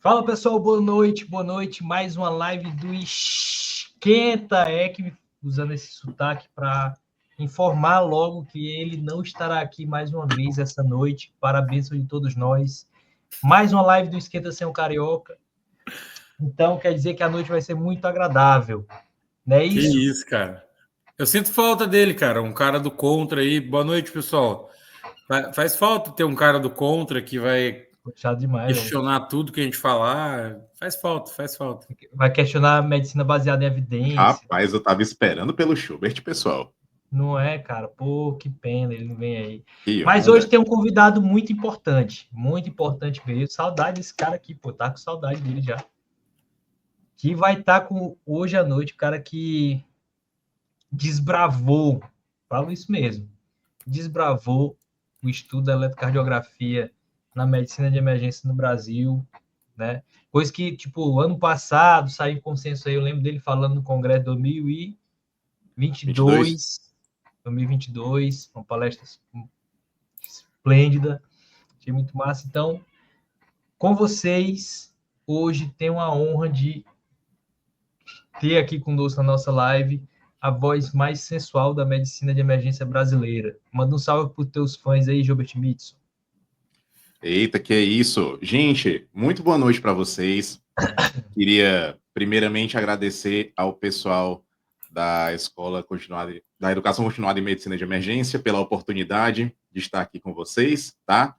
Fala pessoal, boa noite, boa noite. Mais uma live do Esquenta usando esse sotaque para informar logo que ele não estará aqui mais uma vez essa noite, para a bênção de todos nós. Mais uma live do Esquenta sem o Carioca. Então quer dizer que a noite vai ser muito agradável, não é isso? Que isso, cara. Eu sinto falta dele, cara. Um cara do contra aí. Boa noite, pessoal. Faz falta ter um cara do contra que vai Chato demais, questionar tudo que a gente falar. Faz falta, faz falta. Vai questionar a medicina baseada em evidência. Rapaz, eu tava esperando pelo Schubert, pessoal. Não é, cara? Pô, que pena, ele não vem aí. Que Mas onda. hoje tem um convidado muito importante mesmo. Saudade desse cara aqui, pô, tá com saudade dele já. Que vai estar com hoje à noite, o cara que desbravou, falo isso mesmo, desbravou o estudo da eletrocardiografia na medicina de emergência no Brasil, né? Pois que, tipo, ano passado saiu em consenso aí, eu lembro dele falando no Congresso de 2022, uma palestra esplêndida, achei muito massa. Então, com vocês, hoje tenho a honra de ter aqui conosco na nossa live a voz mais sensual da medicina de emergência brasileira. Manda um salve para os teus fãs aí, Gilbert Mitson. Eita, que é isso. Gente, muito boa noite para vocês. Queria primeiramente agradecer ao pessoal da Escola Continuada, da Educação Continuada em Medicina de Emergência pela oportunidade de estar aqui com vocês, tá?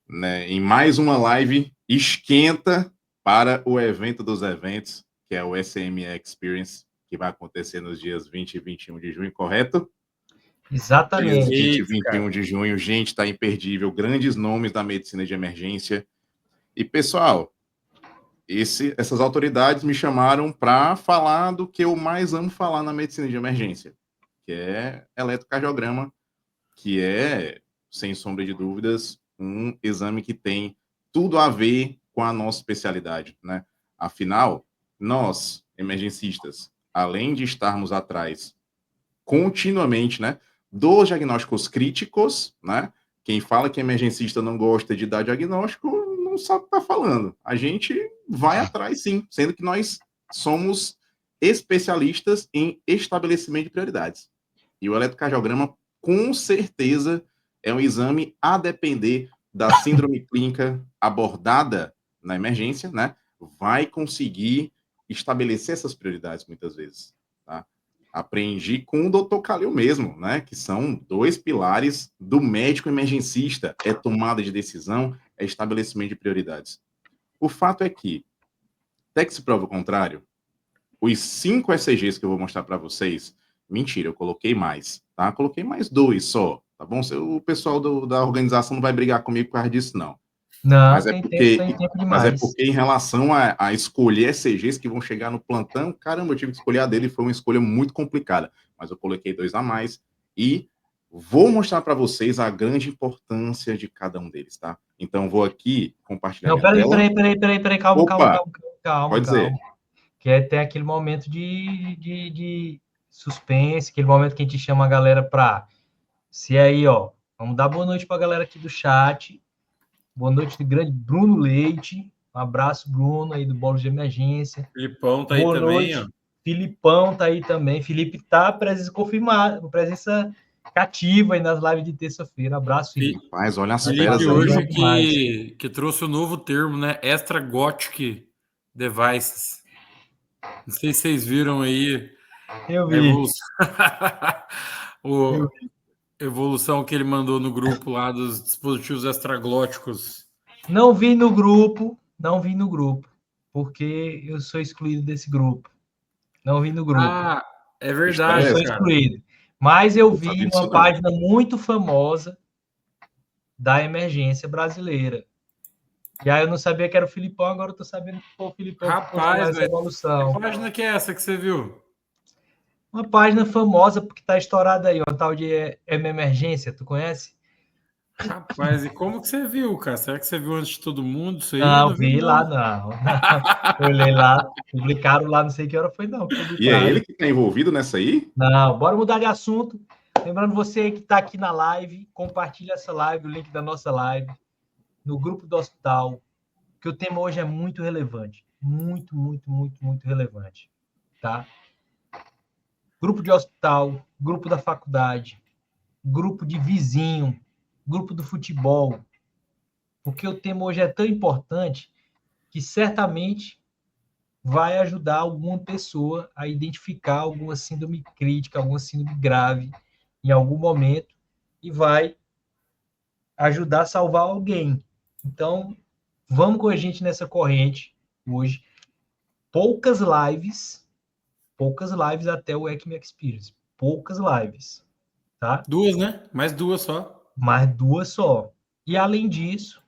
Né, em mais uma live esquenta para o evento dos eventos, que é o SME Experience, que vai acontecer nos dias 20 e 21 de junho, correto? Exatamente. Dias 20 e 21 de junho, gente, tá imperdível, grandes nomes da medicina de emergência. E, pessoal, essas autoridades me chamaram para falar do que eu mais amo falar na medicina de emergência, que é eletrocardiograma, que é, sem sombra de dúvidas, um exame que tem tudo a ver com a nossa especialidade, né? Afinal, nós, emergencistas, além de estarmos atrás continuamente, né, dos diagnósticos críticos, né? Quem fala que emergencista não gosta de dar diagnóstico não sabe o que está falando. A gente vai atrás, sim, sendo que nós somos especialistas em estabelecimento de prioridades. E o eletrocardiograma, com certeza, é um exame a depender da síndrome clínica abordada na emergência, né? Vai conseguir estabelecer essas prioridades muitas vezes, tá? Aprendi com o Dr. Calil mesmo, né? Que são dois pilares do médico emergencista: é tomada de decisão, é estabelecimento de prioridades. O fato é que, até que se prova o contrário, os 5 ECGs que eu vou mostrar para vocês, mentira, eu coloquei mais, tá? Coloquei mais 2 só, tá bom? O pessoal da organização não vai brigar comigo por causa disso, não. Não, mas tem tempo demais. Mas é porque em relação a escolher ECGs que vão chegar no plantão, caramba, eu tive que escolher a dele, foi uma escolha muito complicada. Mas eu coloquei 2 a mais e vou mostrar para vocês a grande importância de cada um deles, tá? Então vou aqui compartilhar minha tela. Peraí, calma, Opa, calma. pode dizer. Que é ter aquele momento de suspense, aquele momento que a gente chama a galera para... Se aí, ó, vamos dar boa noite para a galera aqui do chat. Boa noite do grande Bruno Leite. Um abraço, Bruno, aí do Bolo de Emergência. Filipão tá aí boa também, noite. ó. Filipão tá aí também. Felipe tá presença confirmada, presença cativa aí nas lives de terça-feira. Abraço, Felipe. Rapaz, olha as Felipe feras hoje aí. que trouxe o novo termo, né? Extra Gothic Devices. Não sei se vocês viram aí Eu a vi. evolução que ele mandou no grupo lá dos dispositivos extraglóticos. Não vi no grupo, porque eu sou excluído desse grupo. Não vi no grupo. Ah, é verdade, eu sou excluído. Mas eu vi uma página muito famosa da emergência brasileira. E aí eu não sabia que era o Filipão, agora eu tô sabendo que foi o Filipão que postou essa evolução. Que página que é essa que você viu? Uma página famosa, porque tá estourada aí, uma tal de Emergência, tu conhece? Rapaz, e como que você viu, cara? Será que você viu antes de todo mundo isso aí? Não, vi lá, não. Olhei lá, publicaram lá, não sei que hora foi, não. E é ele que tá envolvido nessa aí? Não, bora mudar de assunto. Lembrando você que está aqui na live, compartilha essa live, o link da nossa live, no grupo do hospital. Porque o tema hoje é muito relevante. Muito, muito, muito, muito relevante. Tá? Grupo de hospital, grupo da faculdade, grupo de vizinho, grupo do futebol. Porque o tema hoje é tão importante que certamente vai ajudar alguma pessoa a identificar alguma síndrome crítica, alguma síndrome grave em algum momento e vai ajudar a salvar alguém. Então, vamos com a gente nessa corrente hoje. Poucas lives até o ECME Experience. Poucas lives, tá? 2, né? Mais 2 só. Mais 2 só. E além disso,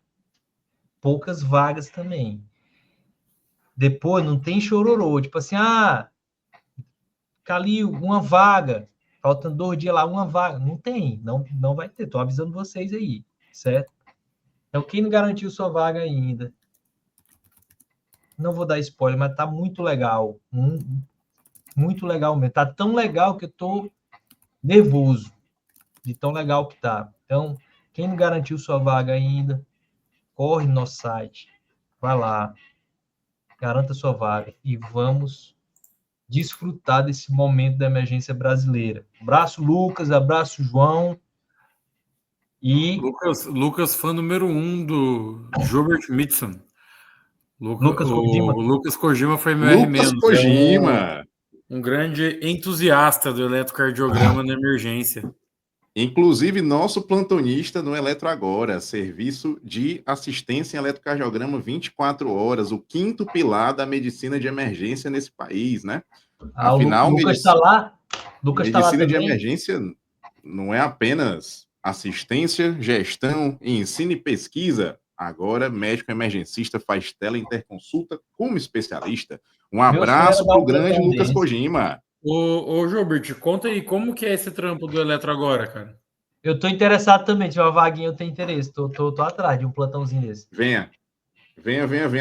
poucas vagas também. Depois não tem chororô, tipo assim, Calil, uma vaga. Faltando 2 dias lá, uma vaga. Não tem, não vai ter. Tô avisando vocês aí, certo? Então, quem não garantiu sua vaga ainda, não vou dar spoiler, mas tá muito legal. Muito legal mesmo. Tá tão legal que eu tô nervoso de tão legal que tá. Então, quem não garantiu sua vaga ainda, corre no nosso site. Vai lá, garanta sua vaga e vamos desfrutar desse momento da emergência brasileira. Abraço, Lucas, abraço, João. E Lucas fã número 1 do Gilbert Mitson. Lucas Kojima. O Lucas Kojima foi meu Lucas R-. Kojima. Um grande entusiasta do eletrocardiograma na emergência. Inclusive, nosso plantonista no Eletro Agora, serviço de assistência em eletrocardiograma 24 horas, o quinto pilar da medicina de emergência nesse país, né? Afinal, o Lucas está lá? Lucas está lá medicina de também? emergência não é apenas assistência, gestão, ensino e pesquisa. Agora, médico emergencista faz teleinterconsulta como especialista. Um abraço para o grande Lucas Kojima. Ô, Gilbert, conta aí, como que é esse trampo do Eletro Agora, cara? Eu tô interessado também, tiver uma vaguinha, eu tenho interesse. Tô atrás de um plantãozinho desse. Venha,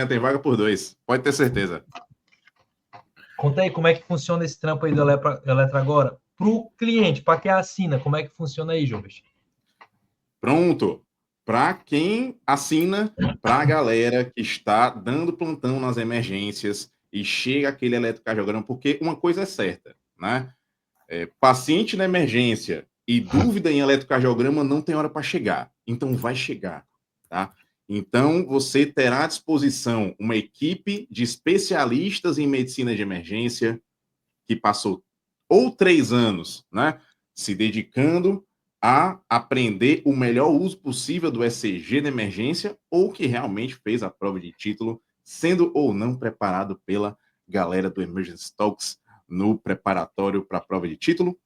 tem vaga por 2, pode ter certeza. Conta aí como é que funciona esse trampo aí do Eletro Agora. Pro cliente, para quem assina, como é que funciona aí, Jovens? Pronto. Para quem assina, para a galera que está dando plantão nas emergências e chega aquele eletrocardiograma, porque uma coisa é certa, né? Paciente na emergência e dúvida em eletrocardiograma não tem hora para chegar. Então vai chegar, tá? Então você terá à disposição uma equipe de especialistas em medicina de emergência que passou ou 3 anos, né, se dedicando a aprender o melhor uso possível do ECG de emergência ou que realmente fez a prova de título, sendo ou não preparado pela galera do Emergency Talks no preparatório para a prova de título.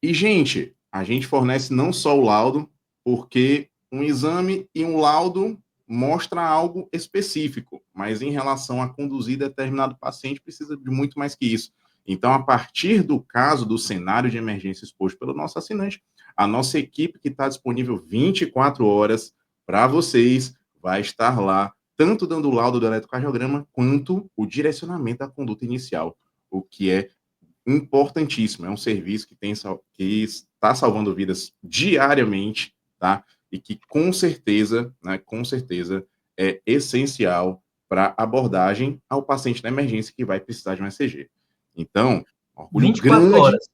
E, gente, a gente fornece não só o laudo, porque um exame e um laudo mostra algo específico, mas em relação a conduzir determinado paciente precisa de muito mais que isso. Então, a partir do caso, do cenário de emergência exposto pelo nosso assinante, a nossa equipe que está disponível 24 horas para vocês vai estar lá, tanto dando o laudo do eletrocardiograma, quanto o direcionamento da conduta inicial, o que é importantíssimo. É um serviço que está salvando vidas diariamente, tá? E que com certeza é essencial para abordagem ao paciente na emergência que vai precisar de um ECG. Então, orgulho 24 grande, horas.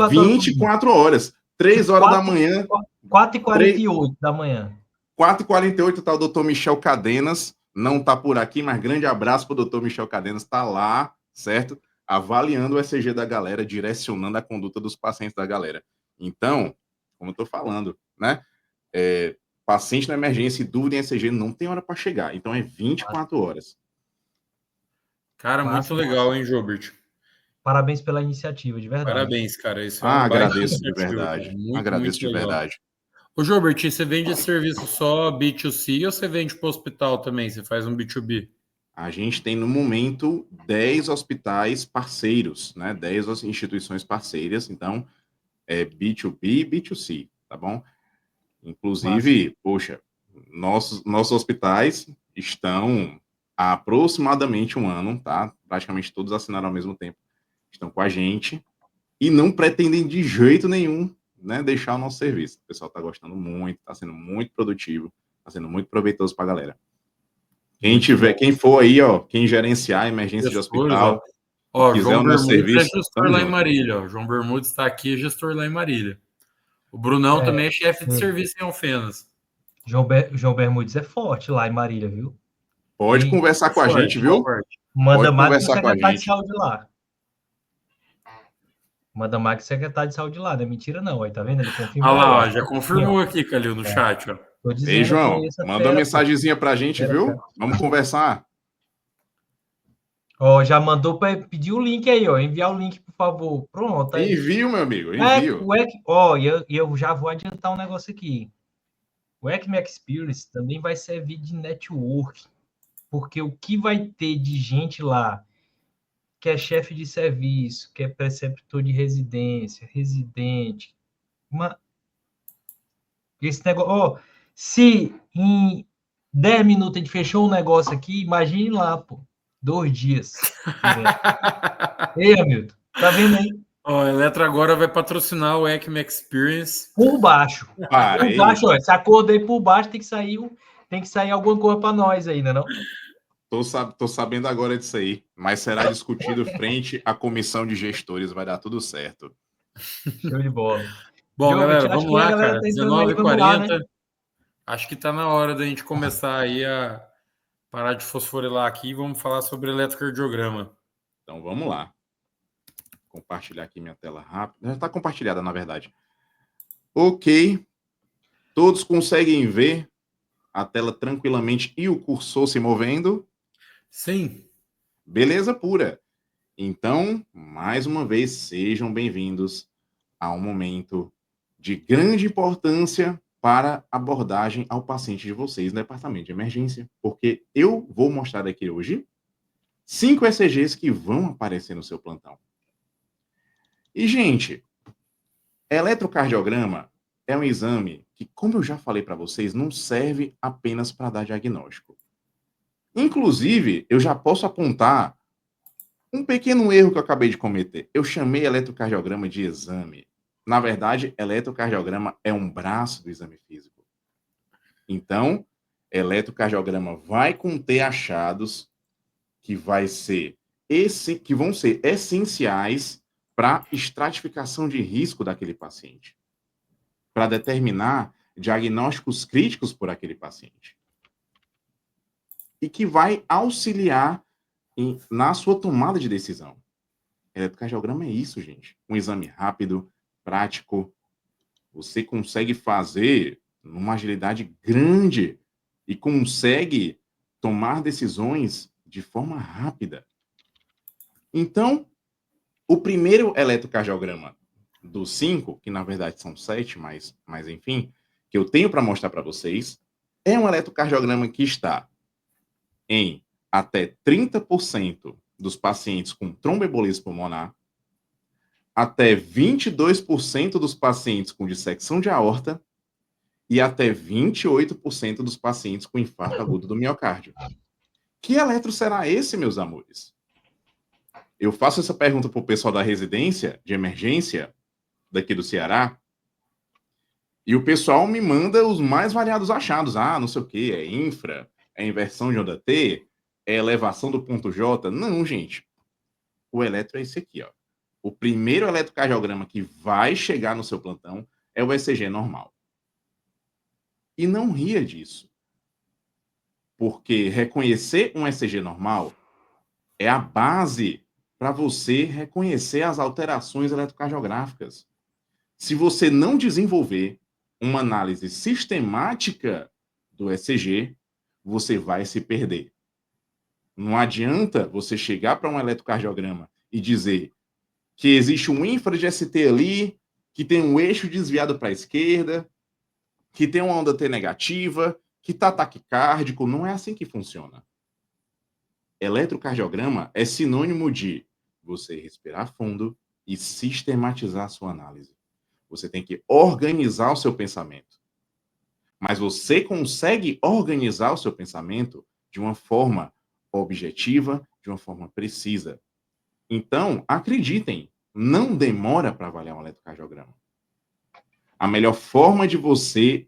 24 horas. 3 horas da manhã. 4h48 da manhã. 4h48 está o doutor Michel Cadenas, não está por aqui, mas grande abraço para o doutor Michel Cadenas, está lá, certo? Avaliando o ECG da galera, direcionando a conduta dos pacientes da galera. Então, como eu estou falando, né? Paciente na emergência e dúvida em ECG não tem hora para chegar, então é 24 horas. Cara, muito legal, hein, Gilbert? Parabéns pela iniciativa, de verdade. Parabéns, cara. Isso é agradeço de verdade. Muito, agradeço muito de verdade. Ô, Gilbert, você vende esse serviço só B2C ou você vende para o hospital também? Você faz um B2B? A gente tem, no momento, 10 hospitais parceiros, né? 10 instituições parceiras, então é B2B e B2C, tá bom? Inclusive, poxa, nossos hospitais estão há aproximadamente 1 ano, tá? Praticamente todos assinaram ao mesmo tempo. Estão com a gente e não pretendem de jeito nenhum, né, deixar o nosso serviço. O pessoal está gostando muito, está sendo muito produtivo, está sendo muito proveitoso para a galera. Quem for aí, ó, quem gerenciar a emergência de hospital, ó, quiser João o nosso Bermudes serviço, é gestor tamo lá em junto. Marília, ó. João Bermudes está aqui, é gestor lá em Marília. O Brunão também é chefe de serviço em Alfenas. João Bermudes é forte lá em Marília, viu? Pode conversar com a gente, viu? Manda Pode Max e conversar com a secretário de gente. saúde lá. Manda Max e secretário de saúde lá, não é mentira não, aí tá vendo? Ele confirmou. Olha lá, aí, ó, já confirmou aqui, Calil, no chat, ó. Tô Ei, dizendo João, aqui, essa manda uma fera, mensagenzinha pra gente, Fera, viu? fera. Vamos conversar. Ó, já mandou para pedir o link aí, ó. Enviar o link, por favor. Pronto, aí. Envio, meu amigo, envio. Ó, e eu já vou adiantar um negócio aqui. O ECME Experience também vai servir de network, porque o que vai ter de gente lá que é chefe de serviço, que é preceptor de residência, residente, esse negócio, ó, se em 10 minutos a gente fechou um negócio aqui, imagine lá, pô, 2 dias. Ei, Hamilton, tá vendo aí? Ó, a Eletra agora vai patrocinar o ECME Experience. Por baixo. Parei. Por baixo, ó, esse acordo aí por baixo tem que sair alguma coisa para nós ainda, não? Tô sabendo agora disso aí, mas será discutido frente à comissão de gestores, vai dar tudo certo. Show de bola. Bom, galera, acho vamos que a lá, galera cara. tá entrando aí, vamos lá, né? 19h40. Acho que tá na hora da gente começar aí a parar de fosforilar aqui e vamos falar sobre eletrocardiograma. Então vamos lá. Compartilhar aqui minha tela rápida. Já está compartilhada, na verdade. Ok. Todos conseguem ver a tela tranquilamente e o cursor se movendo? Sim. Beleza pura. Então, mais uma vez, sejam bem-vindos a um momento de grande importância para abordagem ao paciente de vocês no departamento de emergência, porque eu vou mostrar aqui hoje 5 ECGs que vão aparecer no seu plantão. E, gente, eletrocardiograma é um exame que, como eu já falei para vocês, não serve apenas para dar diagnóstico. Inclusive, eu já posso apontar um pequeno erro que eu acabei de cometer. Eu chamei eletrocardiograma de exame. Na verdade, eletrocardiograma é um braço do exame físico. Então, eletrocardiograma vai conter achados que vão ser essenciais para estratificação de risco daquele paciente, para determinar diagnósticos críticos por aquele paciente. E que vai auxiliar na sua tomada de decisão. Eletrocardiograma é isso, gente. Um exame rápido, prático. Você consegue fazer numa agilidade grande e consegue tomar decisões de forma rápida. Então, o primeiro eletrocardiograma dos 5, que na verdade são 7, mas enfim, que eu tenho para mostrar para vocês, é um eletrocardiograma que está em até 30% dos pacientes com tromboembolismo pulmonar, até 22% dos pacientes com dissecção de aorta e até 28% dos pacientes com infarto agudo do miocárdio. Que eletro será esse, meus amores? Eu faço essa pergunta para o pessoal da residência de emergência daqui do Ceará e o pessoal me manda os mais variados achados. Ah, não sei o que, é infra, é inversão de onda T, é elevação do ponto J. Não, gente. O eletro é esse aqui, ó. O primeiro eletrocardiograma que vai chegar no seu plantão é o ECG normal. E não ria disso. Porque reconhecer um ECG normal é a base para você reconhecer as alterações eletrocardiográficas. Se você não desenvolver uma análise sistemática do ECG, você vai se perder. Não adianta você chegar para um eletrocardiograma e dizer que existe um infra de ST ali, que tem um eixo desviado para a esquerda, que tem uma onda T negativa, que está taquicárdico. Não é assim que funciona. Eletrocardiograma é sinônimo de você respirar fundo e sistematizar a sua análise. Você tem que organizar o seu pensamento. Mas você consegue organizar o seu pensamento de uma forma objetiva, de uma forma precisa. Então, acreditem, não demora para avaliar um eletrocardiograma. A melhor forma de você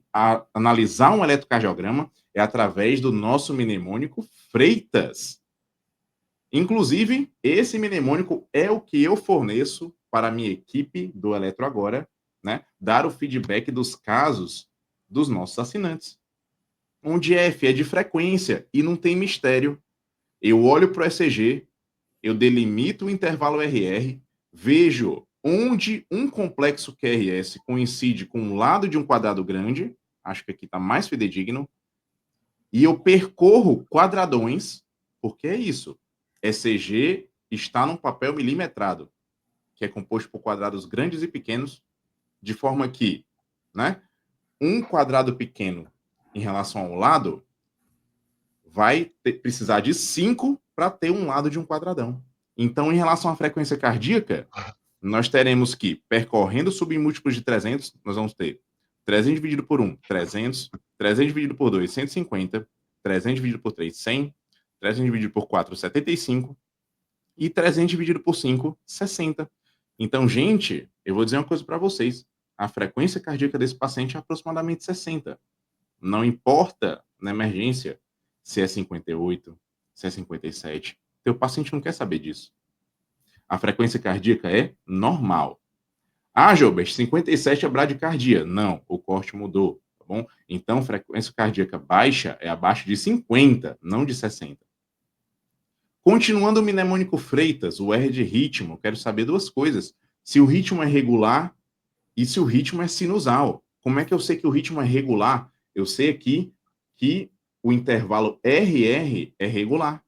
analisar um eletrocardiograma é através do nosso mnemônico Freitas. Inclusive, esse mnemônico é o que eu forneço para a minha equipe do Eletro Agora, né, dar o feedback dos casos dos nossos assinantes. Onde F é de frequência e não tem mistério. Eu olho para o ECG, eu delimito o intervalo RR, vejo onde um complexo QRS coincide com um lado de um quadrado grande, acho que aqui está mais fidedigno, e eu percorro quadradões, porque é isso. ECG está num papel milimetrado, que é composto por quadrados grandes e pequenos, de forma que, né, um quadrado pequeno em relação ao lado vai precisar de 5 para ter um lado de um quadradão. Então, em relação à frequência cardíaca, nós teremos que, percorrendo submúltiplos de 300, nós vamos ter 300 dividido por 1, 300, 300 dividido por 2, 150, 300 dividido por 3, 100, 300 dividido por 4, 75, e 300 dividido por 5, 60. Então, gente, eu vou dizer uma coisa para vocês. A frequência cardíaca desse paciente é aproximadamente 60. Não importa na emergência se é 58, se é 57. Teu paciente não quer saber disso. A frequência cardíaca é normal. Ah, Gilbert, 57 é bradicardia. Não, o corte mudou, tá bom? Então, frequência cardíaca baixa é abaixo de 50, não de 60. Continuando o mnemônico Freitas, o R de ritmo, quero saber duas coisas. Se o ritmo é regular e se o ritmo é sinusal. Como é que eu sei que o ritmo é regular? Eu sei aqui que o intervalo RR é regular.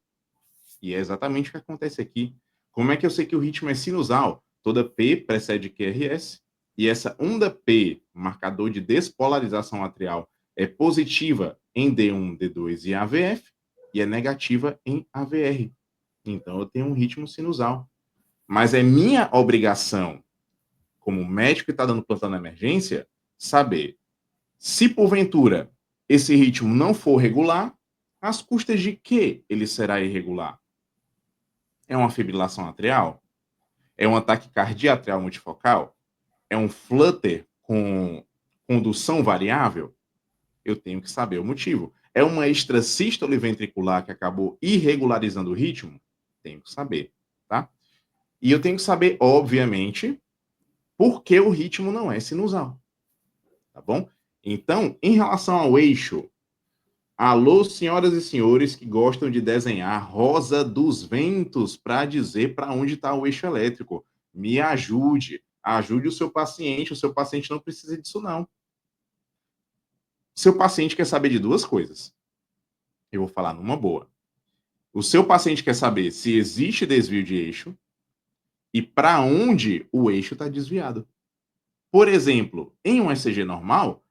E é exatamente o que acontece aqui. Como é que eu sei que o ritmo é sinusal? Toda P precede QRS, e essa onda P, marcador de despolarização atrial, é positiva em D1, D2 e AVF, e é negativa em AVR. Então, eu tenho um ritmo sinusal. Mas é minha obrigação, como médico que está dando plantão na emergência, saber se, porventura, esse ritmo não for regular, às custas de que ele será irregular? É uma fibrilação atrial? É um ataque cardíaco atrial multifocal? É um flutter com condução variável? Eu tenho que saber o motivo. É uma extrasístole ventricular que acabou irregularizando o ritmo? Tenho que saber, tá? E eu tenho que saber, obviamente, por que o ritmo não é sinusal, tá bom? Então, em relação ao eixo, alô, senhoras e senhores que gostam de desenhar rosa dos ventos para dizer para onde está o eixo elétrico. Me ajude. Ajude o seu paciente não precisa disso, não. Seu paciente quer saber de duas coisas. Eu vou falar numa boa. O seu paciente quer saber se existe desvio de eixo e para onde o eixo está desviado. Por exemplo, em um ECG normal,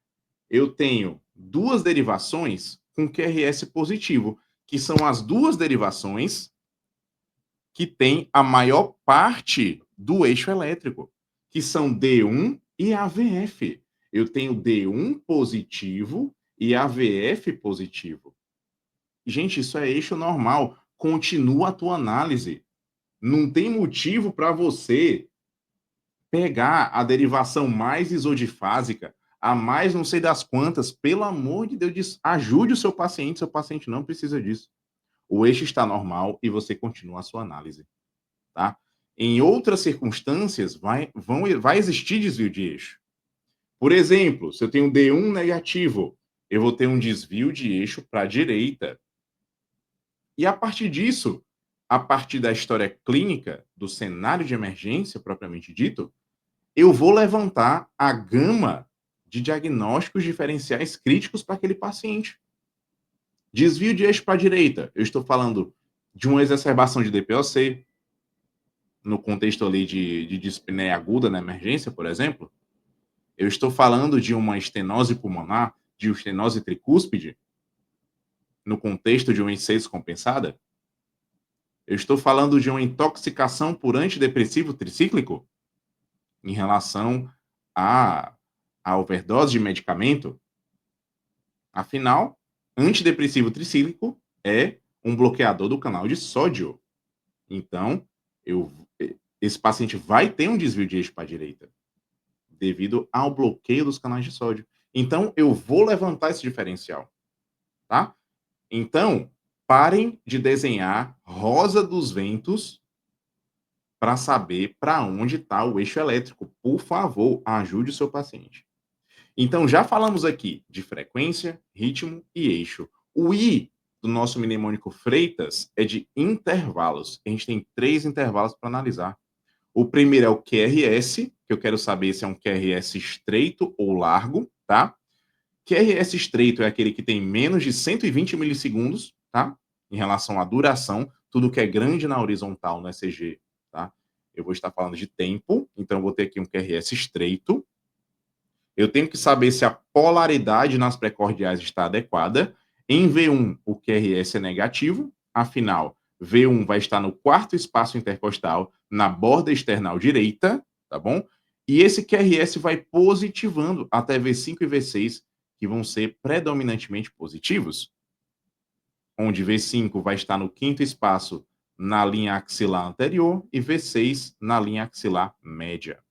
eu tenho duas derivações com QRS positivo, que são as duas derivações que têm a maior parte do eixo elétrico, que são D1 e AVF. Eu tenho D1 positivo e AVF positivo. Gente, isso é eixo normal. Continua a tua análise. Não tem motivo para você pegar a derivação mais isodifásica, a mais não sei das quantas. Pelo amor de Deus, ajude o seu paciente não precisa disso. O eixo está normal e você continua a sua análise, tá? Em outras circunstâncias, vai existir desvio de eixo. Por exemplo, se eu tenho D1 negativo, eu vou ter um desvio de eixo para a direita. E a partir disso, a partir da história clínica, do cenário de emergência propriamente dito, eu vou levantar a gama de diagnósticos diferenciais críticos para aquele paciente. Desvio de eixo para a direita. Eu estou falando de uma exacerbação de DPOC, no contexto ali de dispneia aguda na emergência, por exemplo. Eu estou falando de uma estenose pulmonar, de estenose tricúspide, no contexto de uma IC descompensada. Eu estou falando de uma intoxicação por antidepressivo tricíclico, em relação à overdose de medicamento. Afinal, antidepressivo tricíclico é um bloqueador do canal de sódio. Então, esse paciente vai ter um desvio de eixo para a direita, devido ao bloqueio dos canais de sódio. Então, eu vou levantar esse diferencial. tá? Então, parem de desenhar rosa dos ventos para saber para onde está o eixo elétrico. Por favor, ajude o seu paciente. Então, já falamos aqui de frequência, ritmo e eixo. O I do nosso mnemônico Freitas é de intervalos. A gente tem 3 intervalos para analisar. O primeiro é o QRS, que eu quero saber se é um QRS estreito ou largo, tá? QRS estreito é aquele que tem menos de 120 milissegundos, tá? Em relação à duração, tudo que é grande na horizontal no ECG, tá? Eu vou estar falando de tempo, então eu vou ter aqui um QRS estreito. Eu tenho que saber se a polaridade nas precordiais está adequada. Em V1, o QRS é negativo, afinal, V1 vai estar no quarto espaço intercostal, na borda external direita, tá bom? E esse QRS vai positivando até V5 e V6, que vão ser predominantemente positivos, onde V5 vai estar no quinto espaço na linha axilar anterior e V6 na linha axilar média.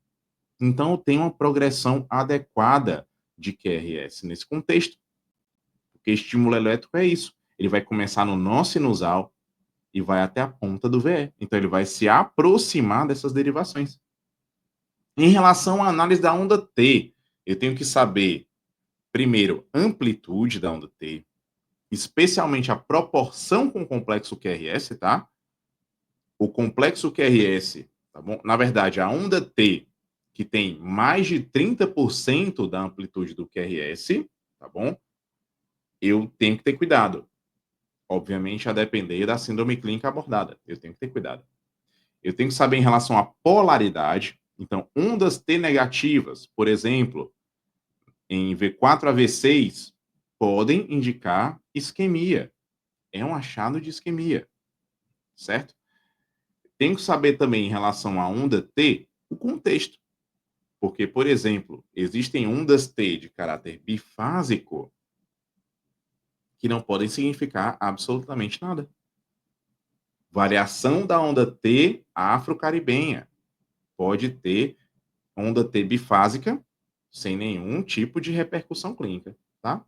Então, eu tenho uma progressão adequada de QRS nesse contexto, porque estímulo elétrico é isso. Ele vai começar no nó sinusal e vai até a ponta do VE. Então, ele vai se aproximar dessas derivações. Em relação à análise da onda T, eu tenho que saber, primeiro, amplitude da onda T, especialmente a proporção com o complexo QRS, tá? O complexo QRS, tá bom? Na verdade, a onda T, que tem mais de 30% da amplitude do QRS, tá bom? Eu tenho que ter cuidado. Obviamente, a depender da síndrome clínica abordada. Eu tenho que ter cuidado. Eu tenho que saber em relação à polaridade. Então, ondas T negativas, por exemplo, em V4 a V6, podem indicar isquemia. É um achado de isquemia, certo? Tenho que saber também em relação à onda T, o contexto. Porque, por exemplo, existem ondas T de caráter bifásico que não podem significar absolutamente nada. Variação da onda T afro-caribenha. Pode ter onda T bifásica sem nenhum tipo de repercussão clínica, tá?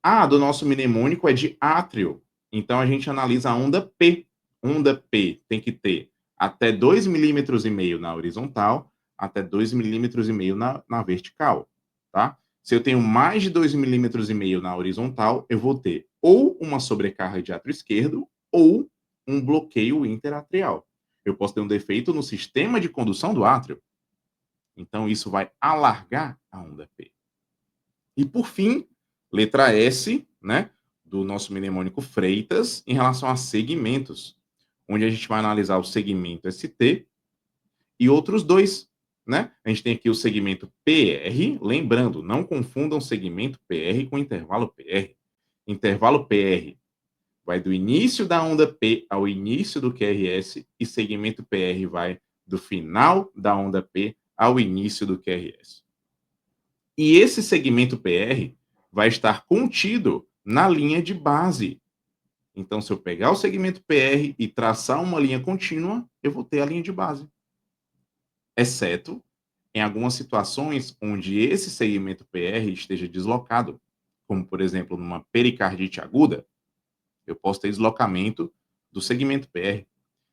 A do nosso mnemônico é de átrio. Então, a gente analisa a onda P. Onda P tem que ter até 2,5 milímetros na horizontal, até 2,5 milímetros na vertical, tá? Se eu tenho mais de 2,5 milímetros na horizontal, eu vou ter ou uma sobrecarga de átrio esquerdo ou um bloqueio interatrial. Eu posso ter um defeito no sistema de condução do átrio. Então, isso vai alargar a onda P. E, por fim, letra S, né, do nosso mnemônico Freitas, em relação a segmentos, onde a gente vai analisar o segmento ST e outros dois, né? A gente tem aqui o segmento PR, lembrando, não confundam segmento PR com intervalo PR. Intervalo PR vai do início da onda P ao início do QRS e segmento PR vai do final da onda P ao início do QRS. E esse segmento PR vai estar contido na linha de base. Então, se eu pegar o segmento PR e traçar uma linha contínua, eu vou ter a linha de base. Exceto em algumas situações onde esse segmento PR esteja deslocado, como, por exemplo, numa pericardite aguda, eu posso ter deslocamento do segmento PR.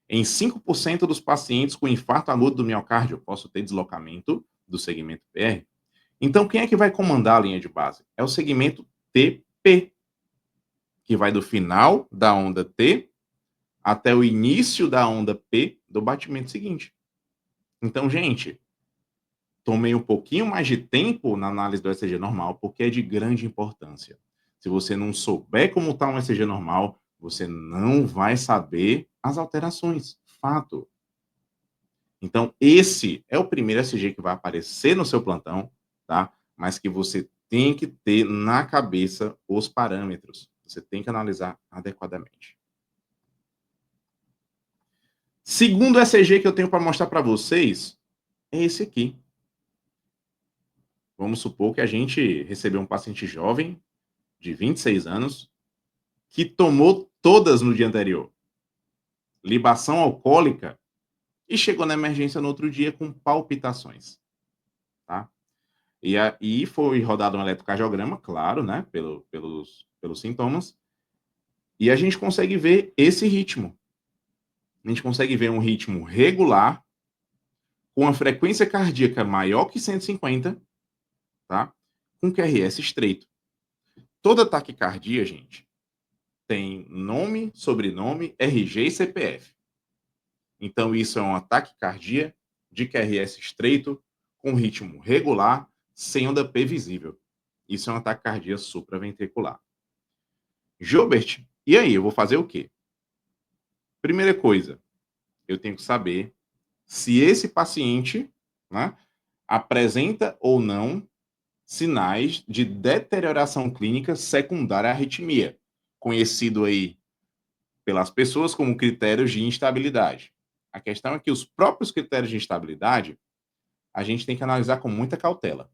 Em 5% dos pacientes com infarto agudo do miocárdio, eu posso ter deslocamento do segmento PR. Então, quem é que vai comandar a linha de base? É o segmento TP, que vai do final da onda T até o início da onda P do batimento seguinte. Então, gente, tomei um pouquinho mais de tempo na análise do ECG normal, porque é de grande importância. Se você não souber como está um ECG normal, você não vai saber as alterações. Fato. Então, esse é o primeiro ECG que vai aparecer no seu plantão, tá? Mas que você tem que ter na cabeça os parâmetros. Você tem que analisar adequadamente. Segundo ECG que eu tenho para mostrar para vocês é esse aqui. Vamos supor que a gente recebeu um paciente jovem, de 26 anos, que tomou todas no dia anterior. Libação alcoólica e chegou na emergência no outro dia com palpitações, tá? E aí foi rodado um eletrocardiograma, claro, né, pelos pelos sintomas, e a gente consegue ver esse ritmo. A gente consegue ver um ritmo regular, com uma frequência cardíaca maior que 150, tá? Com QRS estreito. Toda taquicardia, gente, tem nome, sobrenome, RG e CPF. Então, isso é uma taquicardia de QRS estreito, com ritmo regular, sem onda P visível. Isso é uma taquicardia supraventricular. Gilbert, e aí, eu vou fazer o quê? Primeira coisa, eu tenho que saber se esse paciente, né, apresenta ou não sinais de deterioração clínica secundária à arritmia, conhecido aí pelas pessoas como critérios de instabilidade. A questão é que os próprios critérios de instabilidade a gente tem que analisar com muita cautela.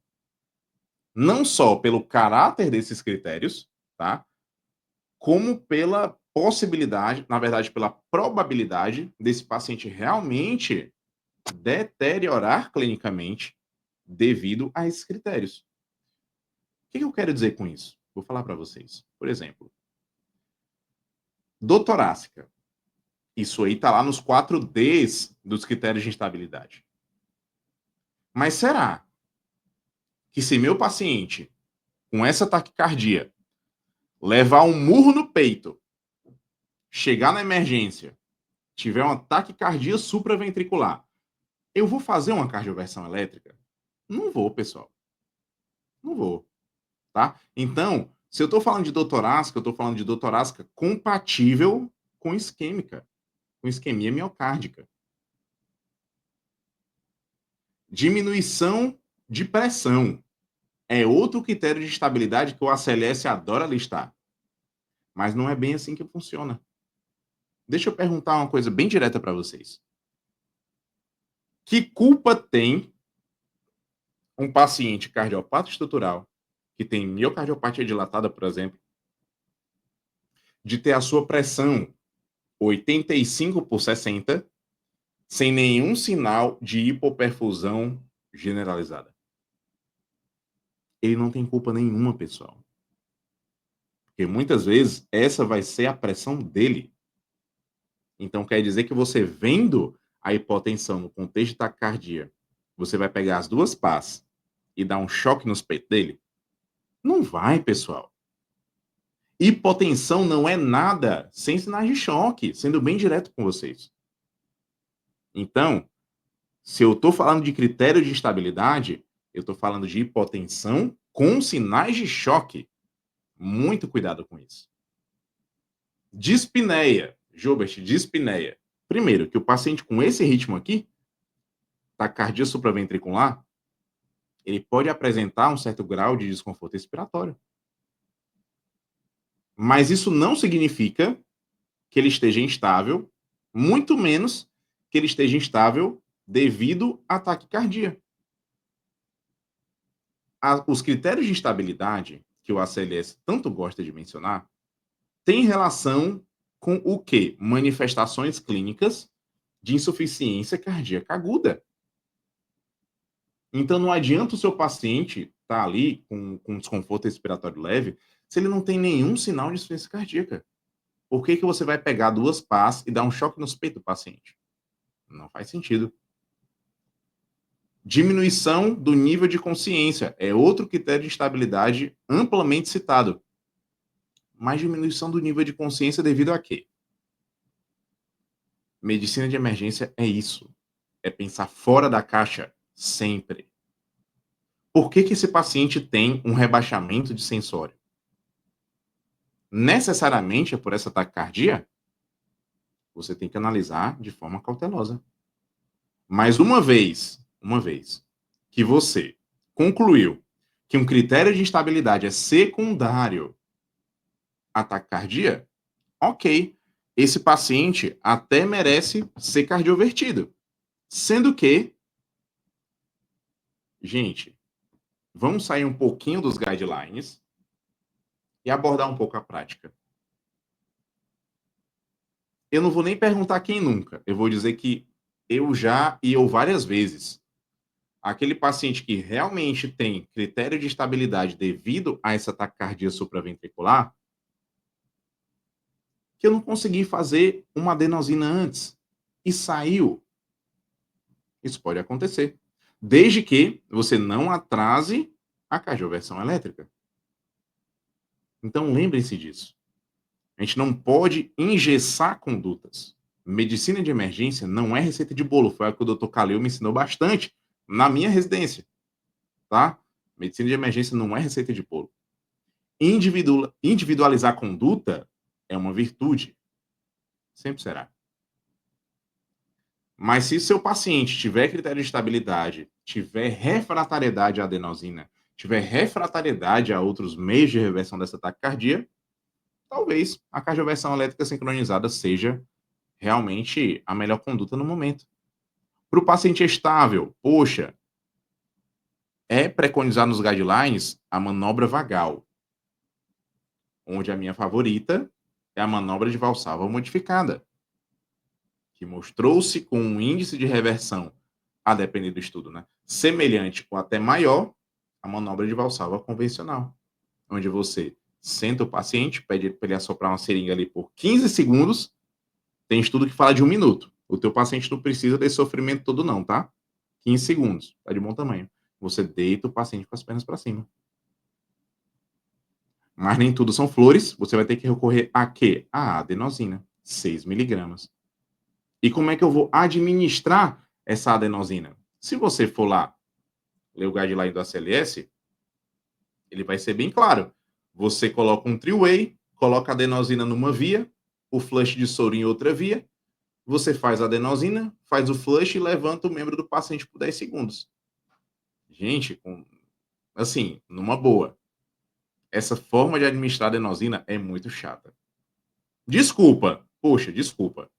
Não só pelo caráter desses critérios, tá? Como pela possibilidade, na verdade, pela probabilidade desse paciente realmente deteriorar clinicamente devido a esses critérios. O que eu quero dizer com isso? Vou falar para vocês. Por exemplo, dor torácica. Isso aí está lá nos 4Ds dos critérios de instabilidade. Mas será que se meu paciente com essa taquicardia levar um murro no peito, chegar na emergência, tiver uma taquicardia supraventricular, eu vou fazer uma cardioversão elétrica? Não vou, pessoal. Não vou, tá? Então, se eu estou falando de dor torácica, eu estou falando de dor torácica compatível com isquêmica, com isquemia miocárdica. Diminuição de pressão é outro critério de estabilidade que o ACLS adora listar. Mas não é bem assim que funciona. Deixa eu perguntar uma coisa bem direta para vocês. Que culpa tem um paciente cardiopata estrutural, que tem miocardiopatia dilatada, por exemplo, de ter a sua pressão 85/60 sem nenhum sinal de hipoperfusão generalizada? Ele não tem culpa nenhuma, pessoal. Porque muitas vezes essa vai ser a pressão dele. Então quer dizer que você vendo a hipotensão no contexto de taquicardia, você vai pegar as duas pás e dar um choque nos peitos dele? Não vai, pessoal. Hipotensão não é nada sem sinais de choque, sendo bem direto com vocês. Então, se eu estou falando de critério de instabilidade, eu estou falando de hipotensão com sinais de choque. Muito cuidado com isso. Dispneia, Gilbert, dispneia. Primeiro, que o paciente com esse ritmo aqui, taquicardia supraventricular, ele pode apresentar um certo grau de desconforto respiratório. Mas isso não significa que ele esteja instável, muito menos que ele esteja instável devido à taquicardia. Os critérios de instabilidade que o ACLS tanto gosta de mencionar têm relação com o quê? Manifestações clínicas de insuficiência cardíaca aguda. Então não adianta o seu paciente estar ali com desconforto respiratório leve se ele não tem nenhum sinal de insuficiência cardíaca. Por que você vai pegar duas pás e dar um choque nos peitos do paciente? Não faz sentido. Diminuição do nível de consciência é outro critério de estabilidade amplamente citado. Mas diminuição do nível de consciência devido a quê? Medicina de emergência é isso. É pensar fora da caixa sempre. Por que esse paciente tem um rebaixamento de sensório? Necessariamente é por essa taquicardia? Você tem que analisar de forma cautelosa. Mas uma vez que você concluiu que um critério de instabilidade é secundário à taquicardia, ok, esse paciente até merece ser cardiovertido. Sendo que, gente, vamos sair um pouquinho dos guidelines e abordar um pouco a prática. Eu não vou nem perguntar quem nunca, eu vou dizer que eu já e eu várias vezes. Aquele paciente que realmente tem critério de estabilidade devido a essa taquicardia supraventricular, que eu não consegui fazer uma adenosina antes e saiu. Isso pode acontecer, desde que você não atrase a cardioversão elétrica. Então, lembrem-se disso. A gente não pode engessar condutas. Medicina de emergência não é receita de bolo. Foi o que o Dr. Calil me ensinou bastante na minha residência. Tá? Medicina de emergência não é receita de bolo. Individualizar a conduta é uma virtude. Sempre será. Mas se seu paciente tiver critério de estabilidade, tiver refratariedade à adenosina, tiver refratariedade a outros meios de reversão dessa taquicardia, talvez a cardioversão elétrica sincronizada seja realmente a melhor conduta no momento. Para o paciente estável, poxa, é preconizado nos guidelines a manobra vagal, onde a minha favorita é a manobra de Valsalva modificada, que mostrou-se com um índice de reversão, a depender do estudo, né, semelhante ou até maior à manobra de Valsalva convencional, onde você senta o paciente, pede para ele assoprar uma seringa ali por 15 segundos, tem estudo que fala de 1 minuto. O teu paciente não precisa desse sofrimento todo não, tá? 15 segundos, tá de bom tamanho. Você deita o paciente com as pernas para cima. Mas nem tudo são flores, você vai ter que recorrer a quê? A adenosina, 6 miligramas. E como é que eu vou administrar essa adenosina? Se você for lá, ler o guideline do ACLS, ele vai ser bem claro. Você coloca um three-way, coloca a adenosina numa via, o flush de soro em outra via, você faz a adenosina, faz o flush e levanta o membro do paciente por 10 segundos. Gente, assim, numa boa. Essa forma de administrar adenosina é muito chata. Desculpa. Poxa, desculpa.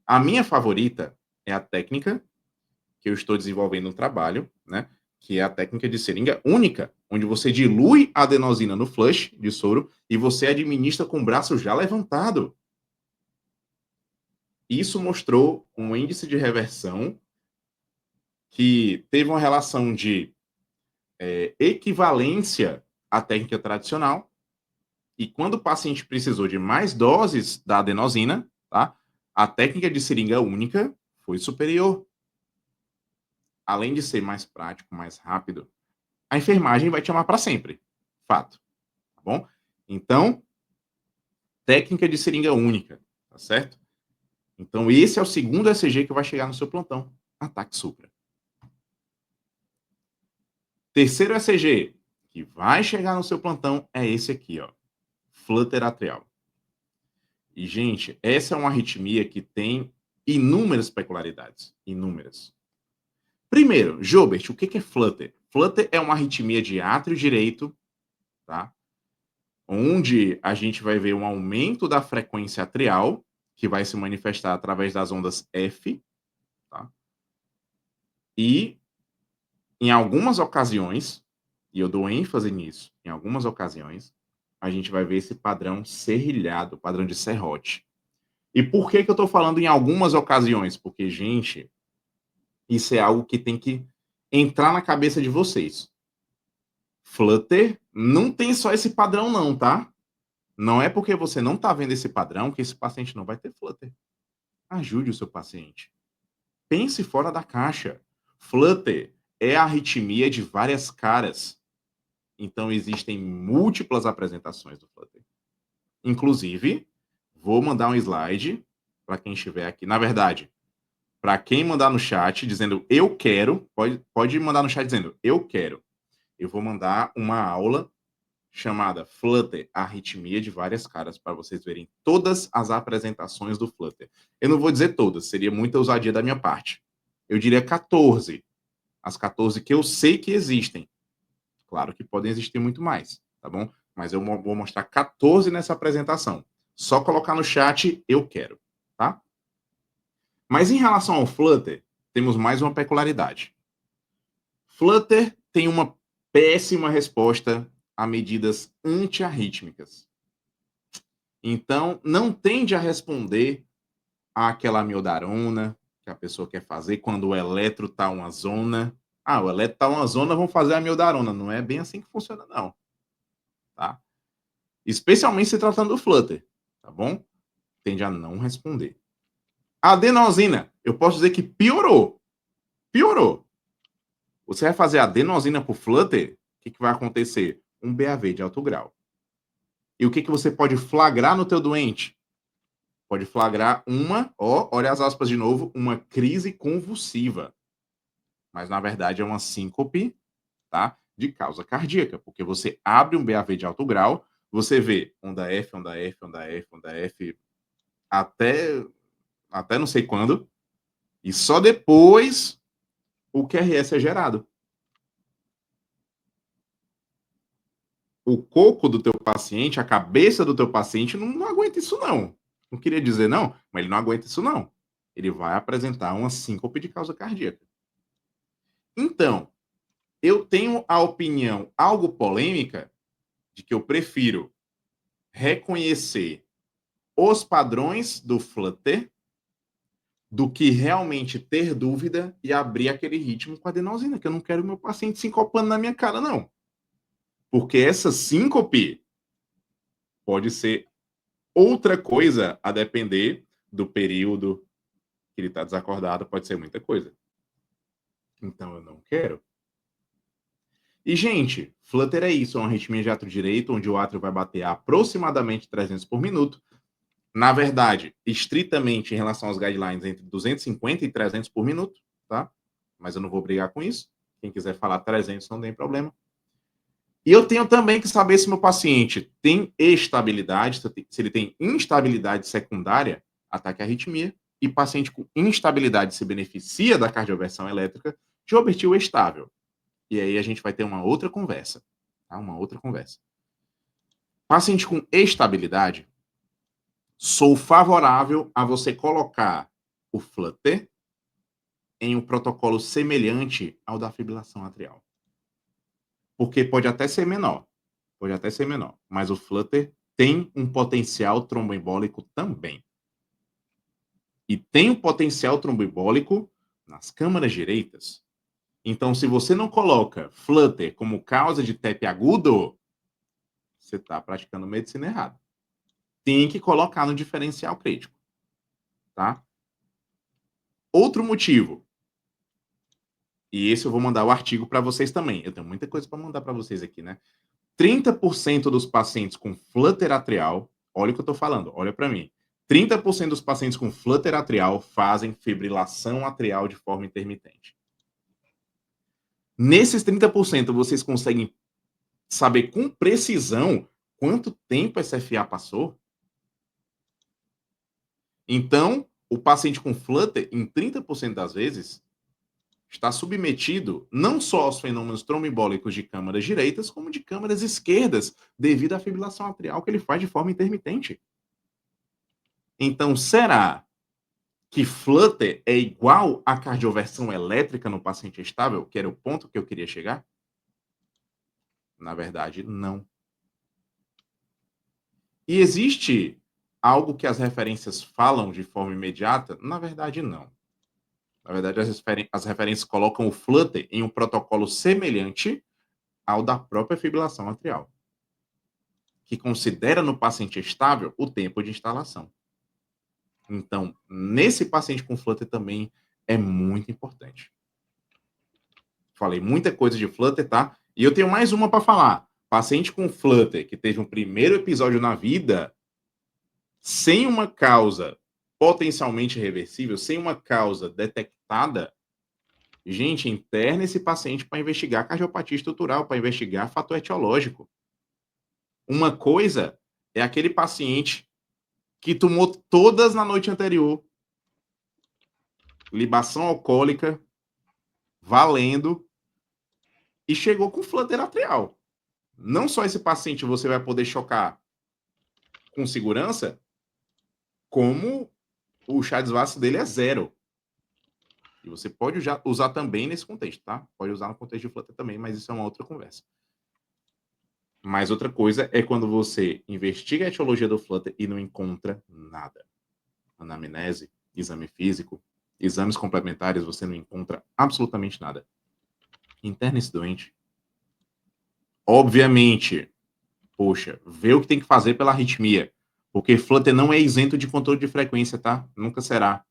A minha favorita é a técnica que eu estou desenvolvendo no trabalho, né? Que é a técnica de seringa única, onde você dilui a adenosina no flush de soro e você administra com o braço já levantado. Isso mostrou um índice de reversão que teve uma relação de equivalência à técnica tradicional, e quando o paciente precisou de mais doses da adenosina, tá, a técnica de seringa única foi superior. Além de ser mais prático, mais rápido, a enfermagem vai te amar para sempre. Fato. Tá bom? Então, técnica de seringa única, tá certo? Então, esse é o segundo ECG que vai chegar no seu plantão. Ataque supra. Terceiro ECG que vai chegar no seu plantão é esse aqui, ó. Flutter atrial. E, gente, essa é uma arritmia que tem inúmeras peculiaridades. Inúmeras. Primeiro, Jobert, o que é flutter? Flutter é uma arritmia de átrio direito, tá? Onde a gente vai ver um aumento da frequência atrial, que vai se manifestar através das ondas F, tá? E, em algumas ocasiões, e eu dou ênfase nisso, em algumas ocasiões, a gente vai ver esse padrão serrilhado, padrão de serrote. E por que eu estou falando em algumas ocasiões? Porque, gente, isso é algo que tem que entrar na cabeça de vocês. Flutter não tem só esse padrão não, tá? Não é porque você não está vendo esse padrão que esse paciente não vai ter flutter. Ajude o seu paciente. Pense fora da caixa. Flutter é a arritmia de várias caras. Então, existem múltiplas apresentações do flutter. Inclusive, vou mandar um slide para quem estiver aqui. Na verdade, para quem mandar no chat dizendo eu quero, pode mandar no chat dizendo eu quero. Eu vou mandar uma aula chamada Flutter, arritmia de várias caras, para vocês verem todas as apresentações do Flutter. Eu não vou dizer todas, seria muita ousadia da minha parte. Eu diria 14. As 14 que eu sei que existem. Claro que podem existir muito mais, tá bom? Mas eu vou mostrar 14 nessa apresentação. Só colocar no chat, eu quero, tá? Mas em relação ao Flutter, temos mais uma peculiaridade. Flutter tem uma péssima resposta a medidas antiarrítmicas. Então, não tende a responder àquela amiodarona que a pessoa quer fazer quando o eletro está uma zona. Ah, o eletro está uma zona, vamos fazer a amiodarona. Não é bem assim que funciona, não. Tá? Especialmente se tratando do Flutter. Tá tá bom? Tende a não responder. A adenosina, eu posso dizer que piorou. Piorou. Você vai fazer adenosina por Flutter, o que vai acontecer? Um BAV de alto grau. E o que você pode flagrar no teu doente? Pode flagrar olha as aspas de novo, uma crise convulsiva. Mas, na verdade, é uma síncope, tá? De causa cardíaca, porque você abre um BAV de alto grau, você vê onda F, onda F, onda F, onda F, até não sei quando, e só depois o QRS é gerado. O coco do teu paciente, a cabeça do teu paciente não aguenta isso não. Não queria dizer não, mas ele não aguenta isso não. Ele vai apresentar uma síncope de causa cardíaca. Então, eu tenho a opinião algo polêmica de que eu prefiro reconhecer os padrões do Flutter do que realmente ter dúvida e abrir aquele ritmo com a adenosina, que eu não quero meu paciente sincopando na minha cara, não. Porque essa síncope pode ser outra coisa a depender do período que ele está desacordado, pode ser muita coisa. Então eu não quero. E, gente, Flutter é isso, é uma arritmia de átrio direito, onde o átrio vai bater a aproximadamente 300 por minuto. Na verdade, estritamente em relação aos guidelines, entre 250 e 300 por minuto, tá? Mas eu não vou brigar com isso. Quem quiser falar 300 não tem problema. E eu tenho também que saber se meu paciente tem estabilidade, se ele tem instabilidade secundária, ataque à arritmia, e paciente com instabilidade se beneficia da cardioversão elétrica de objetivo estável. E aí a gente vai ter uma outra conversa, tá? Uma outra conversa. Paciente com estabilidade, sou favorável a você colocar o Flutter em um protocolo semelhante ao da fibrilação atrial. Porque pode até ser menor, mas o Flutter tem um potencial tromboembólico também. E tem um potencial tromboembólico nas câmaras direitas. Então, se você não coloca Flutter como causa de TEP agudo, você está praticando medicina errada. Tem que colocar no diferencial crítico, tá? Outro motivo, e esse eu vou mandar o artigo para vocês também. Eu tenho muita coisa para mandar para vocês aqui, né? 30% dos pacientes com Flutter atrial, olha o que eu estou falando, olha para mim. 30% dos pacientes com Flutter atrial fazem fibrilação atrial de forma intermitente. Nesses 30%, vocês conseguem saber com precisão quanto tempo essa FA passou? Então, o paciente com Flutter, em 30% das vezes, está submetido não só aos fenômenos tromboembólicos de câmaras direitas, como de câmaras esquerdas, devido à fibrilação atrial que ele faz de forma intermitente. Então, será que Flutter é igual à cardioversão elétrica no paciente estável, que era o ponto que eu queria chegar? Na verdade, não. E existe algo que as referências falam de forma imediata? Na verdade, não. Na verdade, as referências colocam o Flutter em um protocolo semelhante ao da própria fibrilação atrial, que considera no paciente estável o tempo de instalação. Então, nesse paciente com Flutter também é muito importante. Falei muita coisa de Flutter, tá? E eu tenho mais uma para falar. Paciente com Flutter que teve um primeiro episódio na vida sem uma causa potencialmente reversível, sem uma causa detectada, gente, interna esse paciente para investigar cardiopatia estrutural, para investigar fator etiológico. Uma coisa é aquele paciente que tomou todas na noite anterior, libação alcoólica, valendo, e chegou com Flutter atrial. Não só esse paciente você vai poder chocar com segurança, como o Chá-de-Vaso dele é 0. E você pode usar também nesse contexto, tá? Pode usar no contexto de Flutter também, mas isso é uma outra conversa. Mas outra coisa é quando você investiga a etiologia do Flutter e não encontra nada. Anamnese, exame físico, exames complementares, você não encontra absolutamente nada. Interna esse doente. Obviamente, poxa, vê o que tem que fazer pela arritmia. Porque Flutter não é isento de controle de frequência, tá? Nunca será.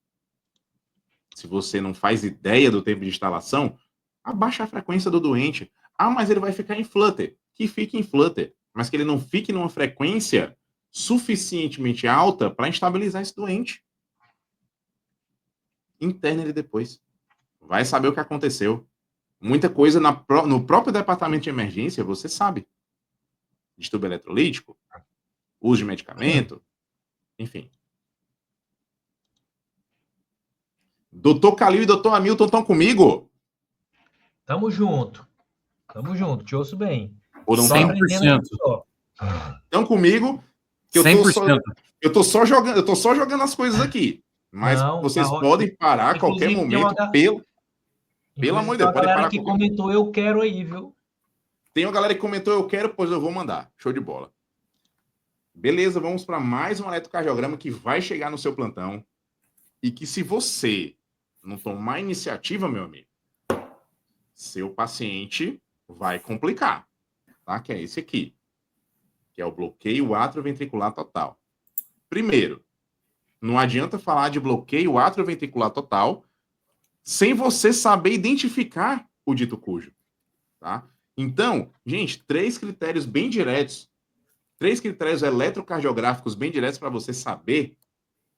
Se você não faz ideia do tempo de instalação, abaixa a frequência do doente. Ah, mas ele vai ficar em Flutter. Que fique em Flutter. Mas que ele não fique numa frequência suficientemente alta para estabilizar esse doente. Interna ele depois. Vai saber o que aconteceu. Muita coisa no próprio departamento de emergência, você sabe. Distúrbio eletrolítico, uso de medicamento, enfim. Doutor Calil e doutor Hamilton estão comigo? Tamo junto. Te ouço bem. Ou não Só estão? aprendendo aqui só. Estão comigo? Que 100%. eu tô só jogando as coisas aqui. Mas Não, vocês tá podem parar a Inclusive, qualquer tem uma momento, pelo amor de Tem Deus, uma podem galera parar que qualquer... comentou, eu quero aí, viu? Tem uma galera que comentou, eu quero, pois eu vou mandar. Show de bola. Beleza, vamos para mais um eletrocardiograma que vai chegar no seu plantão. E que se você não tomar iniciativa, meu amigo, seu paciente vai complicar, tá? Que é esse aqui, que é o bloqueio atrioventricular total. Primeiro, não adianta falar de bloqueio atrioventricular total sem você saber identificar o dito cujo, tá? Então, gente, 3 critérios bem diretos, 3 critérios eletrocardiográficos bem diretos para você saber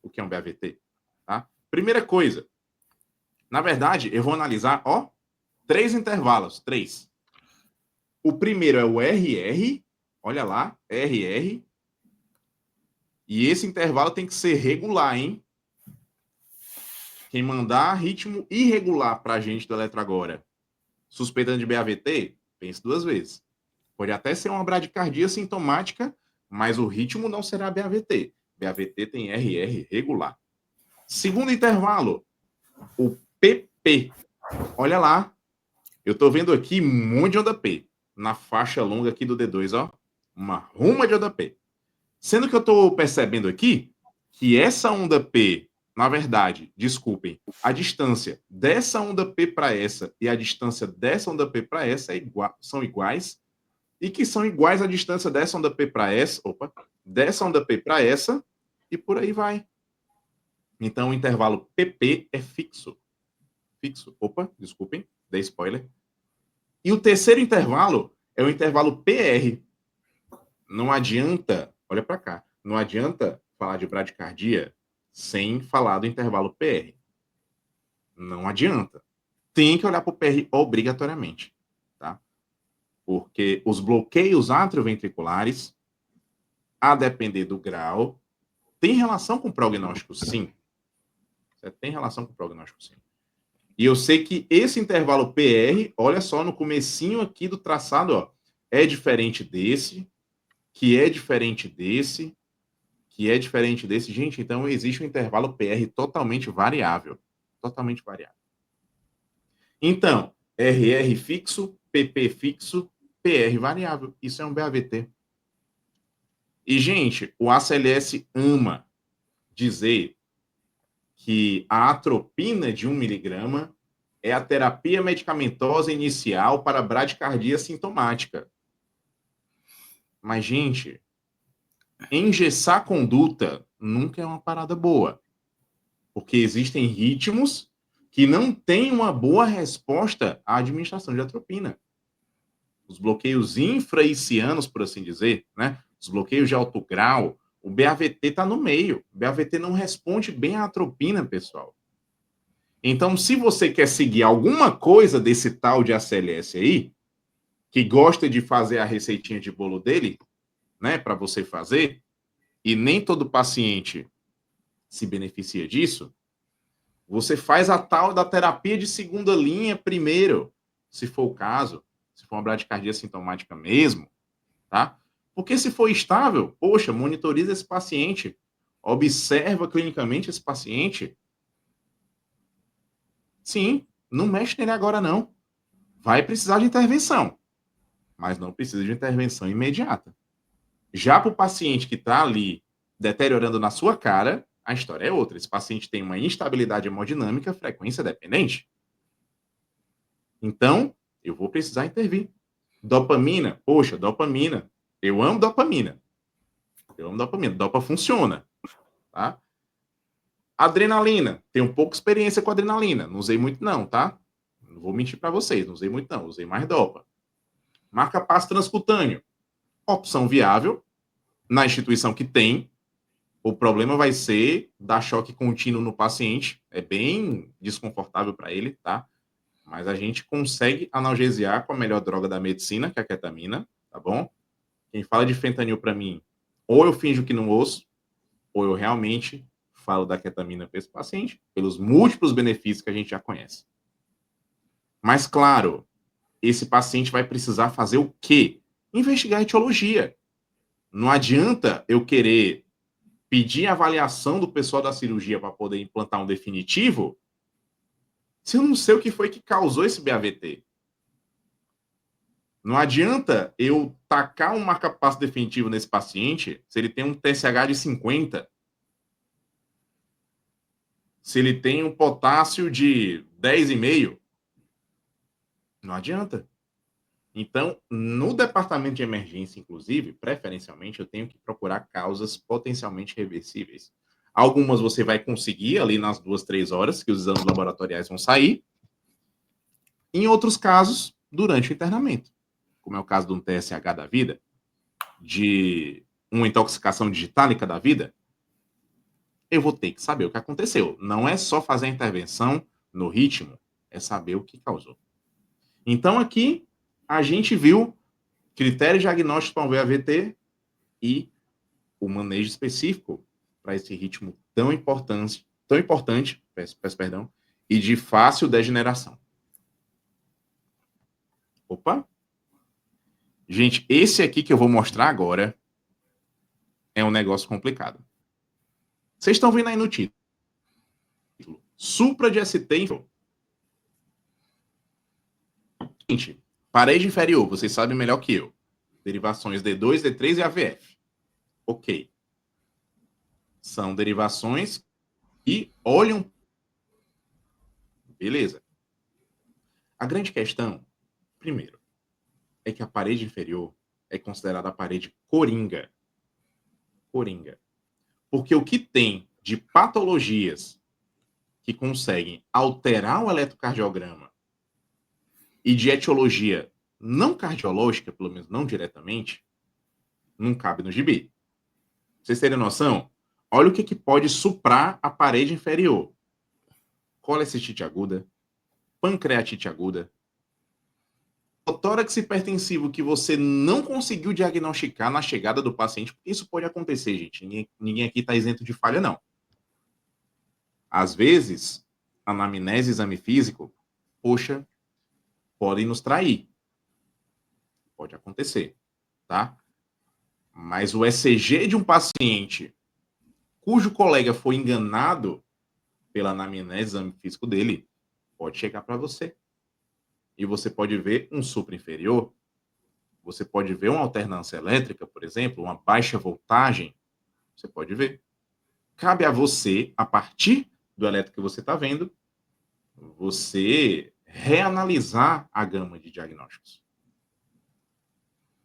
o que é um BAVT, tá? Primeira coisa, na verdade, eu vou analisar, 3 intervalos, 3. O primeiro é o RR, olha lá, RR. E esse intervalo tem que ser regular, hein? Quem mandar ritmo irregular para a gente do Eletro agora, suspeitando de BAVT, pense 2 vezes. Pode até ser uma bradicardia sintomática, mas o ritmo não será BAVT. BAVT tem RR regular. Segundo intervalo, o PP. Olha lá, eu estou vendo aqui um monte de onda P na faixa longa aqui do D2, ó. Uma ruma de onda P. Sendo que eu estou percebendo aqui que essa onda P, na verdade, desculpem, a distância dessa onda P para essa e a distância dessa onda P para essa são iguais, e que são iguais a distância dessa onda P para essa, dessa onda P para essa, e por aí vai. Então, o intervalo PP é fixo. Desculpem, dei spoiler. E o terceiro intervalo é o intervalo PR. Não adianta, olha para cá, não adianta falar de bradicardia sem falar do intervalo PR. Não adianta. Tem que olhar para o PR obrigatoriamente, tá? Porque os bloqueios atrioventriculares, a depender do grau, tem relação com o prognóstico, sim. Tem relação com o prognóstico, sim. E eu sei que esse intervalo PR, olha só, no comecinho aqui do traçado, ó, é diferente desse, que é diferente desse, que é diferente desse. Gente, então existe um intervalo PR totalmente variável. Totalmente variável. Então, RR fixo, PP fixo, PR variável. Isso é um BAVT. E, gente, o ACLS ama dizer que a atropina de 1 miligrama é a terapia medicamentosa inicial para bradicardia sintomática. Mas, gente, engessar a conduta nunca é uma parada boa. Porque existem ritmos que não têm uma boa resposta à administração de atropina. Os bloqueios infraicianos, por assim dizer, né? Os bloqueios de alto grau, o BAVT está no meio. O BAVT não responde bem à atropina, pessoal. Então, se você quer seguir alguma coisa desse tal de ACLS aí, que gosta de fazer a receitinha de bolo dele, né, para você fazer, e nem todo paciente se beneficia disso, você faz a tal da terapia de segunda linha primeiro, se for o caso, se for uma bradicardia sintomática mesmo, tá? Porque se for estável, poxa, monitoriza esse paciente, observa clinicamente esse paciente. Sim, não mexe nele agora não. Vai precisar de intervenção, mas não precisa de intervenção imediata. Já para o paciente que está ali deteriorando na sua cara, a história é outra. Esse paciente tem uma instabilidade hemodinâmica, frequência dependente. Então, eu vou precisar intervir. Dopamina, poxa, dopamina. Eu amo dopamina. Eu amo dopamina. Dopa funciona, tá? Adrenalina. Tenho pouca experiência com adrenalina. Não usei muito não, tá? Não vou mentir para vocês. Não usei muito não. Usei mais dopa. Marca-passo transcutâneo. Opção viável. Na instituição que tem. O problema vai ser dar choque contínuo no paciente. É bem desconfortável para ele, tá? Mas a gente consegue analgesiar com a melhor droga da medicina, que é a ketamina, tá bom? Quem fala de fentanil para mim, ou eu finjo que não ouço, ou eu realmente falo da ketamina para esse paciente, pelos múltiplos benefícios que a gente já conhece. Mas, claro, esse paciente vai precisar fazer o quê? Investigar a etiologia. Não adianta eu querer pedir avaliação do pessoal da cirurgia para poder implantar um definitivo se eu não sei o que foi que causou esse BAVT. Não adianta eu tacar um marca-passo definitivo nesse paciente se ele tem um TSH de 50, se ele tem um potássio de 10,5. Não adianta. Então, no departamento de emergência, inclusive, preferencialmente, eu tenho que procurar causas potencialmente reversíveis. Algumas você vai conseguir ali nas 2, 3 horas que os exames laboratoriais vão sair. Em outros casos, durante o internamento. Como é o caso de um TSH da vida, de uma intoxicação digitálica da vida, eu vou ter que saber o que aconteceu. Não é só fazer a intervenção no ritmo, é saber o que causou. Então, aqui, a gente viu critérios diagnósticos para um VAVT e o manejo específico para esse ritmo tão importante, perdão, e de fácil degeneração. Opa! Gente, esse aqui que eu vou mostrar agora é um negócio complicado. Vocês estão vendo aí no título. Supra de ST. Gente, parede inferior, vocês sabem melhor que eu. Derivações D2, D3 e AVF. Ok. São derivações que olham. Beleza. A grande questão, primeiro, é que a parede inferior é considerada a parede coringa. Coringa. Porque o que tem de patologias que conseguem alterar o eletrocardiograma e de etiologia não cardiológica, pelo menos não diretamente, não cabe no gibi. Pra vocês terem noção, olha o que pode suprar a parede inferior. Colecistite aguda, pancreatite aguda, tórax hipertensivo que você não conseguiu diagnosticar na chegada do paciente, porque isso pode acontecer, gente. Ninguém aqui está isento de falha, não. Às vezes, anamnese e exame físico, poxa, podem nos trair. Pode acontecer, tá? Mas o ECG de um paciente cujo colega foi enganado pela anamnese, exame físico dele, pode chegar para você. E você pode ver um supra inferior, você pode ver uma alternância elétrica, por exemplo, uma baixa voltagem, você pode ver. Cabe a você, a partir do eletro que você está vendo, você reanalisar a gama de diagnósticos.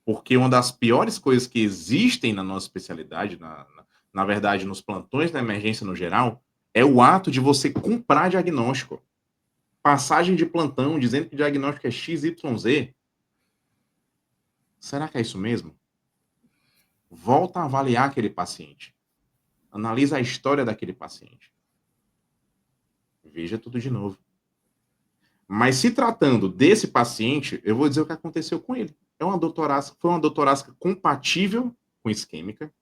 Porque uma das piores coisas que existem na nossa especialidade, na verdade, nos plantões da emergência no geral, é o ato de você comprar diagnóstico. Passagem de plantão dizendo que o diagnóstico é XYZ. Será que é isso mesmo? Volta a avaliar aquele paciente. Analisa a história daquele paciente. Veja tudo de novo. Mas se tratando desse paciente, eu vou dizer o que aconteceu com ele. Foi uma dor torácica compatível com isquêmica,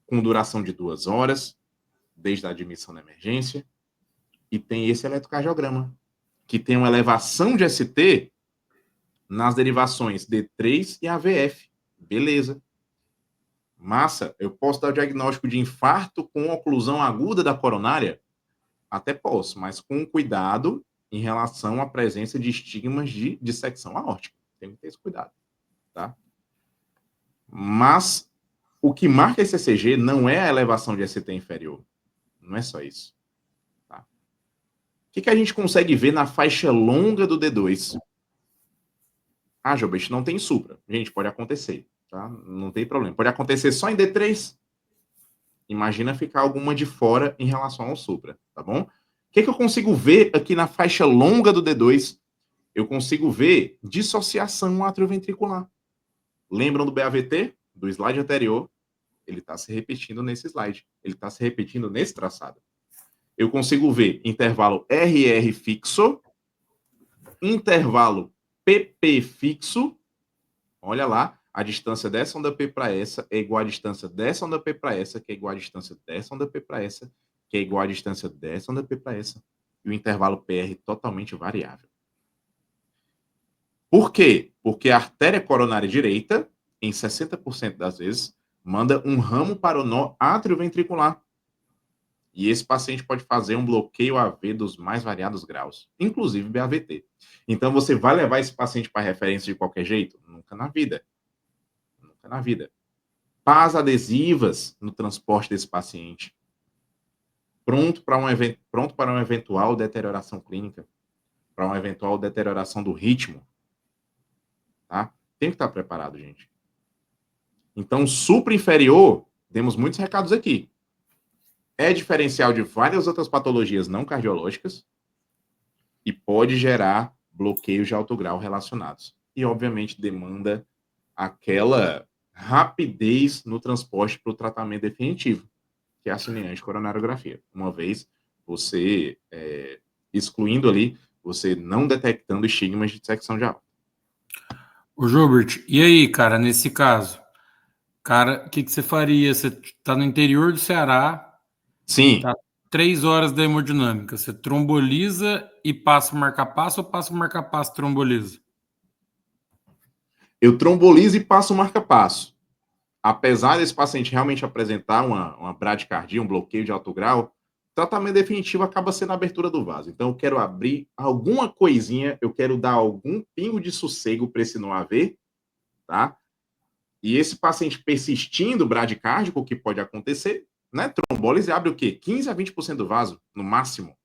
com duração de 2 horas, desde a admissão na emergência, e tem esse eletrocardiograma, que tem uma elevação de ST nas derivações D3 e AVF. Beleza. Massa, eu posso dar o diagnóstico de infarto com oclusão aguda da coronária? Até posso, mas com cuidado em relação à presença de estigmas de dissecção aórtica. Tem que ter esse cuidado, tá? Mas o que marca esse ECG não é a elevação de ST inferior. Não é só isso. Tá? O que a gente consegue ver na faixa longa do D2? Ah, Gilberto, não tem supra. Gente, pode acontecer, tá? Não tem problema. Pode acontecer só em D3, Imagina ficar alguma de fora em relação ao supra, tá bom? O que eu consigo ver aqui na faixa longa do D2? Eu consigo ver dissociação atrioventricular. Lembram do BAVT? Do slide anterior? Ele está se repetindo nesse slide. Ele está se repetindo nesse traçado. Eu consigo ver intervalo RR fixo, intervalo PP fixo. Olha lá, a distância dessa onda P para essa é igual à distância dessa onda P para essa, que é igual à distância dessa onda P para essa, que é igual à distância dessa onda P para essa. E o intervalo PR totalmente variável. Por quê? Porque a artéria coronária direita, em 60% das vezes, manda um ramo para o nó atrioventricular. E esse paciente pode fazer um bloqueio AV dos mais variados graus, inclusive BAVT. Então, você vai levar esse paciente para referência de qualquer jeito? Nunca na vida. Nunca na vida. Pás adesivas no transporte desse paciente. Pronto para uma eventual deterioração clínica, para uma eventual deterioração do ritmo. Tá? Tem que estar preparado, gente. Então, supra inferior, temos muitos recados aqui. É diferencial de várias outras patologias não cardiológicas e pode gerar bloqueios de alto grau relacionados. E, obviamente, demanda aquela rapidez no transporte para o tratamento definitivo, que é a cineante coronariografia. Uma vez você excluindo ali, você não detectando estigmas de dissecção de aorta. Ô, Gilbert, e aí, cara, nesse caso? Cara, o que você faria? Você tá no interior do Ceará, Sim. tá 3 horas da hemodinâmica. Você tromboliza e passa o marca-passo ou passa o marca-passo e tromboliza? Eu trombolizo e passo o marca-passo. Apesar desse paciente realmente apresentar uma bradicardia, um bloqueio de alto grau, o tratamento definitivo acaba sendo a abertura do vaso. Então, eu quero abrir alguma coisinha, eu quero dar algum pingo de sossego para esse nó AV, tá? E esse paciente persistindo bradicárdico, o que pode acontecer, né? Trombólise abre o quê? 15 a 20% do vaso, no máximo.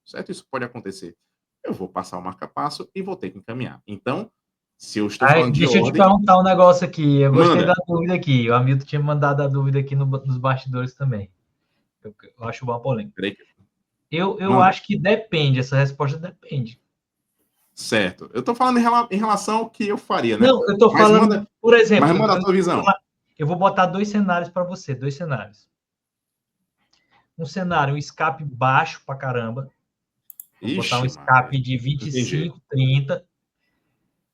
Certo? Isso pode acontecer. Eu vou passar o marca-passo e vou ter que encaminhar. Então, se eu estou falando de deixa ordem... eu te perguntar um negócio aqui. Eu gostei Manda. da dúvida aqui. O Hamilton tinha mandado a dúvida aqui nos bastidores também. Eu acho uma polêmica. Eu acho que depende. Essa resposta depende. Certo. Eu estou falando em relação ao que eu faria, né? Não, eu estou falando, por exemplo... Mas manda a tua visão. Eu vou botar 2 cenários para você. 2 cenários. Um cenário, um escape baixo pra caramba. Vou botar um escape de 25, 30.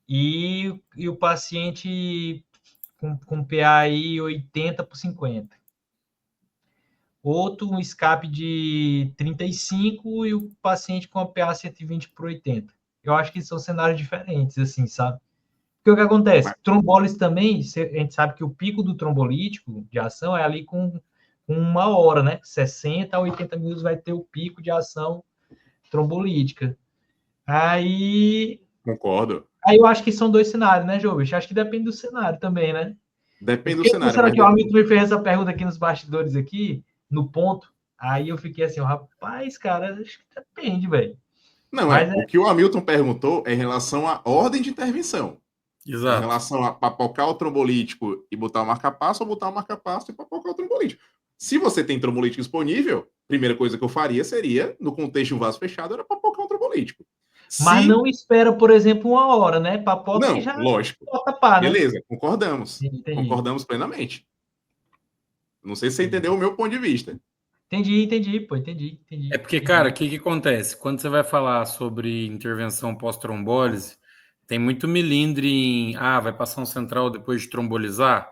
E o paciente com PA aí 80 por 50. Outro, um escape de 35 e o paciente com a PA 120 por 80. Eu acho que são cenários diferentes, assim, sabe? Porque o que acontece? Trombólise também, a gente sabe que o pico do trombolítico de ação é ali com 1 hora, né? 60 a 80 minutos vai ter o pico de ação trombolítica. Aí... Concordo. Aí eu acho que são 2 cenários, né, Jovem? Acho que depende do cenário também, né? Depende do cenário. Será que o Hamilton me fez essa pergunta aqui nos bastidores, aqui, no ponto? Aí eu fiquei assim, rapaz, cara, acho que depende, velho. Não, o que o Hamilton perguntou é em relação à ordem de intervenção. Exato. Em relação a papocar o trombolítico e botar o marca-passo, ou botar o marca-passo e papocar o trombolítico. Se você tem trombolítico disponível, a primeira coisa que eu faria seria, no contexto de um vaso fechado, era papocar um trombolítico. Mas não espera, por exemplo, 1 hora, né? Papoca não, e já lógico. bota pá, né? Beleza, concordamos. Entendi. Concordamos plenamente. Não sei se você entendeu o meu ponto de vista. Entendi, pô, entendi. É porque, cara, o que acontece? Quando você vai falar sobre intervenção pós-trombólise, tem muito melindre em, vai passar um central depois de trombolizar?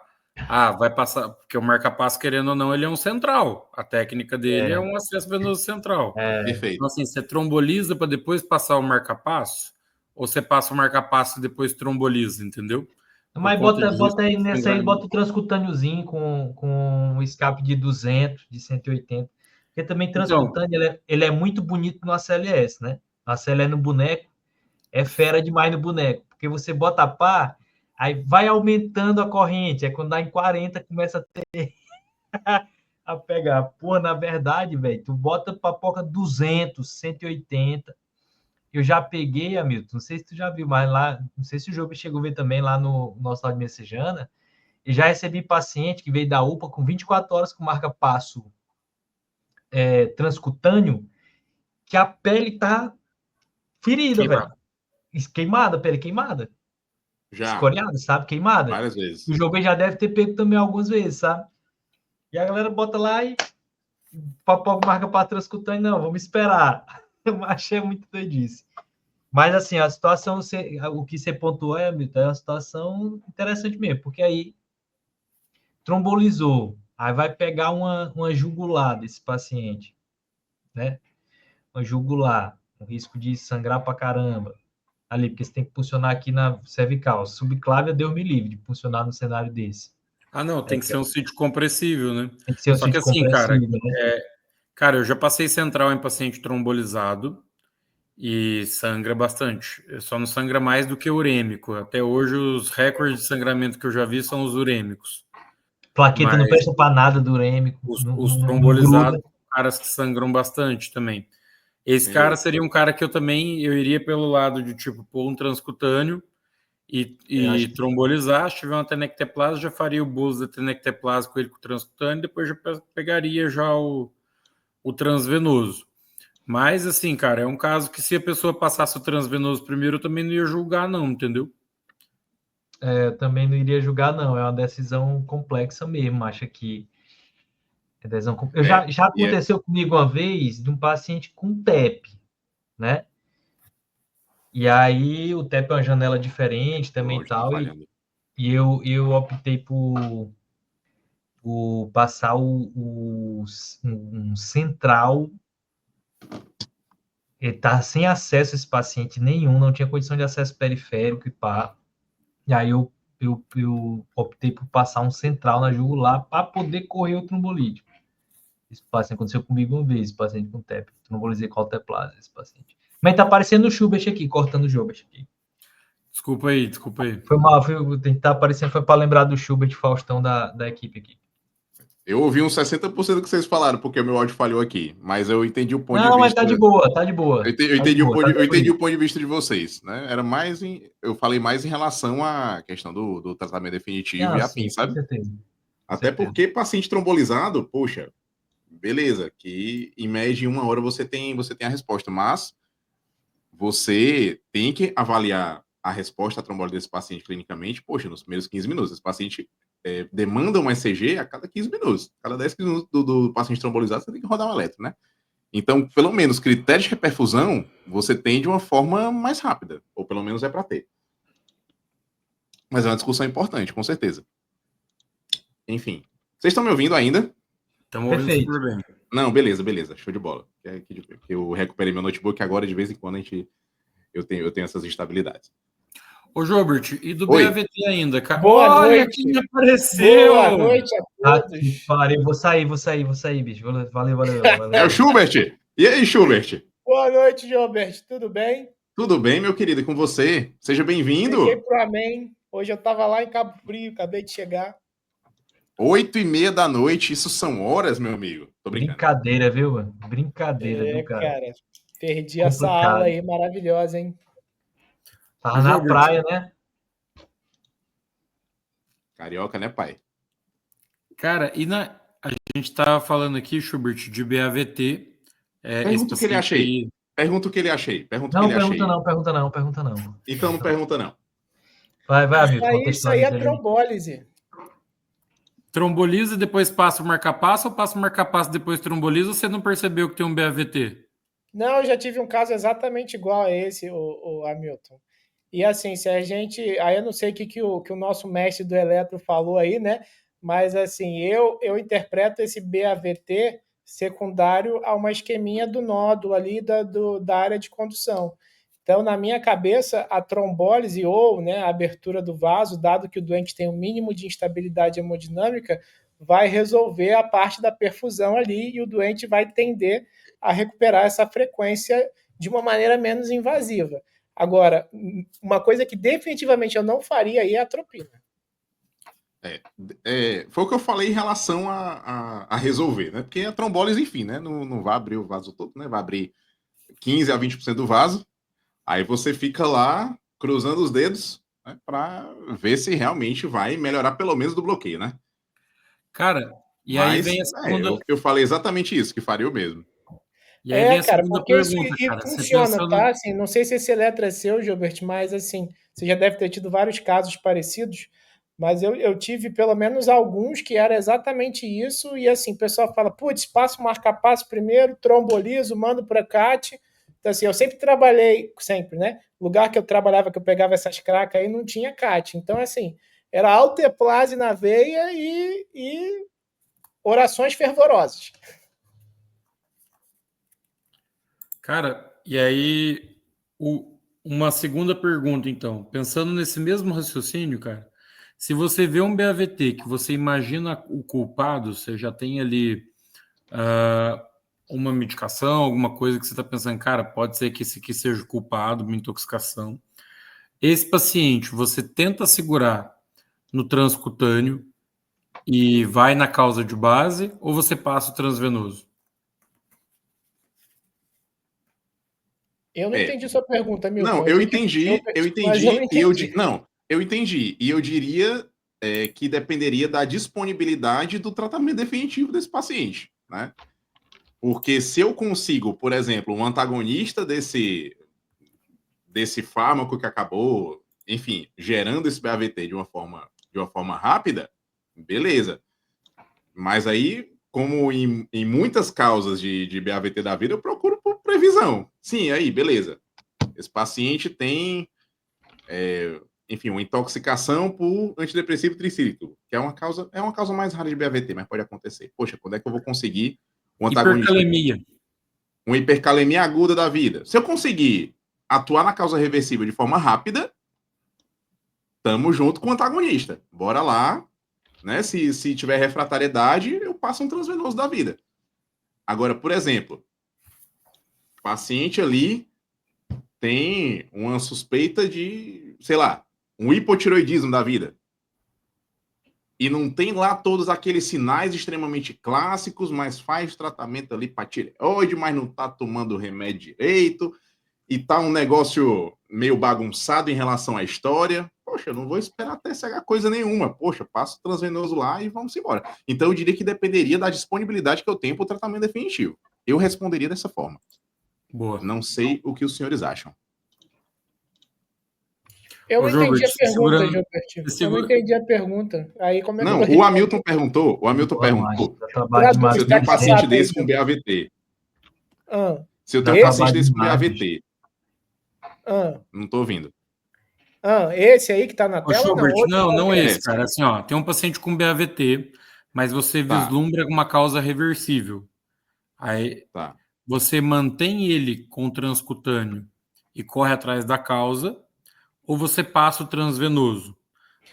Vai passar, porque o marca-passo, querendo ou não, ele é um central. A técnica dele é um acesso venoso central. Perfeito. Então, assim, você tromboliza para depois passar o marca-passo, ou você passa o marca-passo e depois tromboliza, entendeu? Mas bota aí nessa aí, bota o transcutânеozinho com um escape de 200, de 180. Porque também transcutâneo, então, ele é muito bonito no ACLS, né? O ACLS no boneco é fera demais no boneco. Porque você bota pá, aí vai aumentando a corrente. Aí quando dá em 40, começa a ter a pegar. Pô, na verdade, velho, tu bota papoca 200, 180. Eu já peguei, Hamilton, não sei se tu já viu, mas lá, não sei se o jogo chegou a ver também lá no nosso lado de Messejana, E já recebi paciente que veio da UPA com 24 horas com marca-passo transcutâneo, que a pele tá ferida, velho. Queimada, pele queimada. Já, Escoriada, sabe? Queimada. várias vezes. O Jobim já deve ter pego também algumas vezes, sabe? E a galera bota lá e marca para transcutâneo, não, vamos esperar. Eu achei muito doidice. Mas, assim, a situação, o que você pontuou, Milton, é uma situação interessante mesmo, porque aí trombolizou, aí vai pegar uma jugular desse paciente, né? Uma jugular, com risco de sangrar pra caramba, ali, porque você tem que funcionar aqui na cervical. Subclávia, Deus me livre de funcionar no cenário desse. Ah, não, tem que ser um sítio compressível, né? Tem que ser um Só que sítio assim, cara, compressível, né? cara, eu já passei central em paciente trombolizado e sangra bastante. Só não sangra mais do que urêmico. Até hoje, os recordes de sangramento que eu já vi são os urêmicos. Plaqueta não Mas presta para nada do urêmico. os não trombolizados, gruda. caras que sangram bastante também. Esse É cara isso. seria um cara que eu iria pelo lado de, tipo, pôr um transcutâneo e trombolizar. Se tiver uma tenecteplase, já faria o bolus da tenecteplase com ele com o transcutâneo, depois já pegaria já o transvenoso. Mas, assim, cara, é um caso que se a pessoa passasse o transvenoso primeiro, eu também não ia julgar, não, entendeu? Eu também não iria julgar, não. É uma decisão complexa mesmo, acho que. Já aconteceu comigo uma vez de um paciente com TEP, né? E aí o TEP é uma janela diferente também e tal, e eu optei por passar um central. Ele tá sem acesso a esse paciente nenhum, não tinha condição de acesso periférico e pá. E aí eu optei por passar um central na jugular para poder correr o trombolítico. Esse paciente aconteceu comigo uma vez, esse paciente com TEP. Trombolizei com alteplase, esse paciente. Mas tá aparecendo o Schubert aqui, cortando o Schubert aqui. Desculpa aí. Foi mal, tá aparecendo, foi para lembrar do Schubert Faustão da equipe aqui. Eu ouvi uns 60% do que vocês falaram, porque o meu áudio falhou aqui, mas eu entendi o ponto de vista. Não, mas tá de boa, tá de boa. Eu entendi o ponto de vista de vocês, né? Era mais eu falei mais em relação à questão do tratamento definitivo e afim, sabe? Com certeza. Até porque paciente trombolizado, poxa, beleza, que em média em 1 hora você tem a resposta, mas você tem que avaliar a resposta à trombose desse paciente clinicamente, poxa, nos primeiros 15 minutos. Esse paciente demanda um ECG a cada 15 minutos. Cada 10 minutos do paciente trombolizado, você tem que rodar um eletro, né? Então, pelo menos, critérios de reperfusão, você tem de uma forma mais rápida, ou pelo menos é para ter. Mas é uma discussão importante, com certeza. Enfim. Vocês estão me ouvindo ainda? Estamos ouvindo super bem. Não, beleza. Show de bola. Eu recuperei meu notebook agora, de vez em quando eu tenho essas instabilidades. Ô, Jobert, e do BAVT ainda, cara? Boa noite. Quem apareceu! Boa noite a todos. Vou sair, bicho. Valeu. É o Schubert! E aí, Schubert? Boa noite, Gilberto. Tudo bem? Tudo bem, meu querido, e com você? Seja bem-vindo. Cheguei pro Amém. Hoje eu estava lá em Cabo Frio, acabei de chegar. 8h30 da noite, isso são horas, meu amigo. Tô brincando. Brincadeira, viu, mano? Brincadeira, viu, cara? Perdi essa aula aí maravilhosa, hein? Tava na praia, né? Carioca, né, pai? Cara, a gente tava falando aqui, Schubert, de BAVT. Pergunta o que ele achei. Pergunta o que ele achei. Não, pergunta não. Então não pergunta não. Vai, amigo. Isso aí é trombólise. Tromboliza, depois passa o marca-passo, ou passa o marca-passo, depois tromboliza, ou você não percebeu que tem um BAVT? Não, eu já tive um caso exatamente igual a esse, o Hamilton. E assim, se a gente... Aí eu não sei o que o nosso mestre do eletro falou aí, né? Mas assim, eu interpreto esse BAVT secundário a uma isquemia do nódulo ali da área de condução. Então, na minha cabeça, a trombólise ou, né, a abertura do vaso, dado que o doente tem um mínimo de instabilidade hemodinâmica, vai resolver a parte da perfusão ali e o doente vai tender a recuperar essa frequência de uma maneira menos invasiva. Agora, uma coisa que definitivamente eu não faria aí é a atropina. Foi o que eu falei em relação a resolver, né? Porque a trombólise, enfim, né? Não vai abrir o vaso todo, né? Vai abrir 15 a 20% do vaso. Aí você fica lá cruzando os dedos, né, para ver se realmente vai melhorar pelo menos do bloqueio, né? Cara, e aí vem a segunda. Eu falei exatamente isso, que faria o mesmo. E aí vem a cara, segunda porque isso pergunta, cara. Você funciona, pensando. tá? Assim, não sei se esse Eletra é seu, Gilbert, mas assim, você já deve ter tido vários casos parecidos, mas eu tive pelo menos alguns que era exatamente isso, e assim, o pessoal fala, putz, passo marca-passo primeiro, trombolizo, mando para CAT. Então, assim, eu sempre trabalhei, sempre, né? Lugar que eu trabalhava, que eu pegava essas cracas aí, não tinha CAT. Então, assim, era alteplase na veia e orações fervorosas. Cara, e aí uma segunda pergunta, então. Pensando nesse mesmo raciocínio, cara, se você vê um BAVT que você imagina o culpado, você já tem ali uma medicação, alguma coisa que você está pensando, cara, pode ser que esse aqui seja o culpado, uma intoxicação. Esse paciente, você tenta segurar no transcutâneo e vai na causa de base, ou você passa o transvenoso? Eu não entendi sua pergunta, Milton. Não, eu entendi, Mas eu não entendi. eu entendi. E eu diria que dependeria da disponibilidade do tratamento definitivo desse paciente, né? Porque se eu consigo, por exemplo, um antagonista desse fármaco que acabou, enfim, gerando esse BAVT de uma forma rápida, beleza. Mas aí, como em muitas causas de BAVT da vida, eu procuro por previsão. Sim, aí, beleza. Esse paciente tem, enfim, uma intoxicação por antidepressivo tricíclico, que é uma causa mais rara de BAVT, mas pode acontecer. Poxa, quando é que eu vou conseguir um antagonista? Hipercalemia. Uma hipercalemia aguda da vida. Se eu conseguir atuar na causa reversível de forma rápida, tamo junto com o antagonista. Bora lá, né? Se tiver refratariedade, eu passo um transvenoso da vida. Agora, por exemplo, o paciente ali tem uma suspeita de, sei lá, um hipotiroidismo da vida. E não tem lá todos aqueles sinais extremamente clássicos, mas faz tratamento ali para tireoide, mas não tá tomando remédio direito, e tá um negócio meio bagunçado em relação à história. Poxa, eu não vou esperar até chegar coisa nenhuma. Poxa, passo o transvenoso lá e vamos embora. Então, eu diria que dependeria da disponibilidade que eu tenho para o tratamento definitivo. Eu responderia dessa forma. Boa. Não sei o que os senhores acham. Eu não entendi a pergunta, Gilbert. Eu não entendi a pergunta. Aí, como é que não, o Hamilton perguntou. Se eu tenho um paciente desse com BAVT. Se eu tenho um paciente desse com BAVT. Não estou ouvindo. Esse aí que está na tela? Não esse, cara. Assim, ó, tem um paciente com BAVT, mas você vislumbra uma causa reversível. Aí você mantém ele com transcutâneo e corre atrás da causa, ou você passa o transvenoso.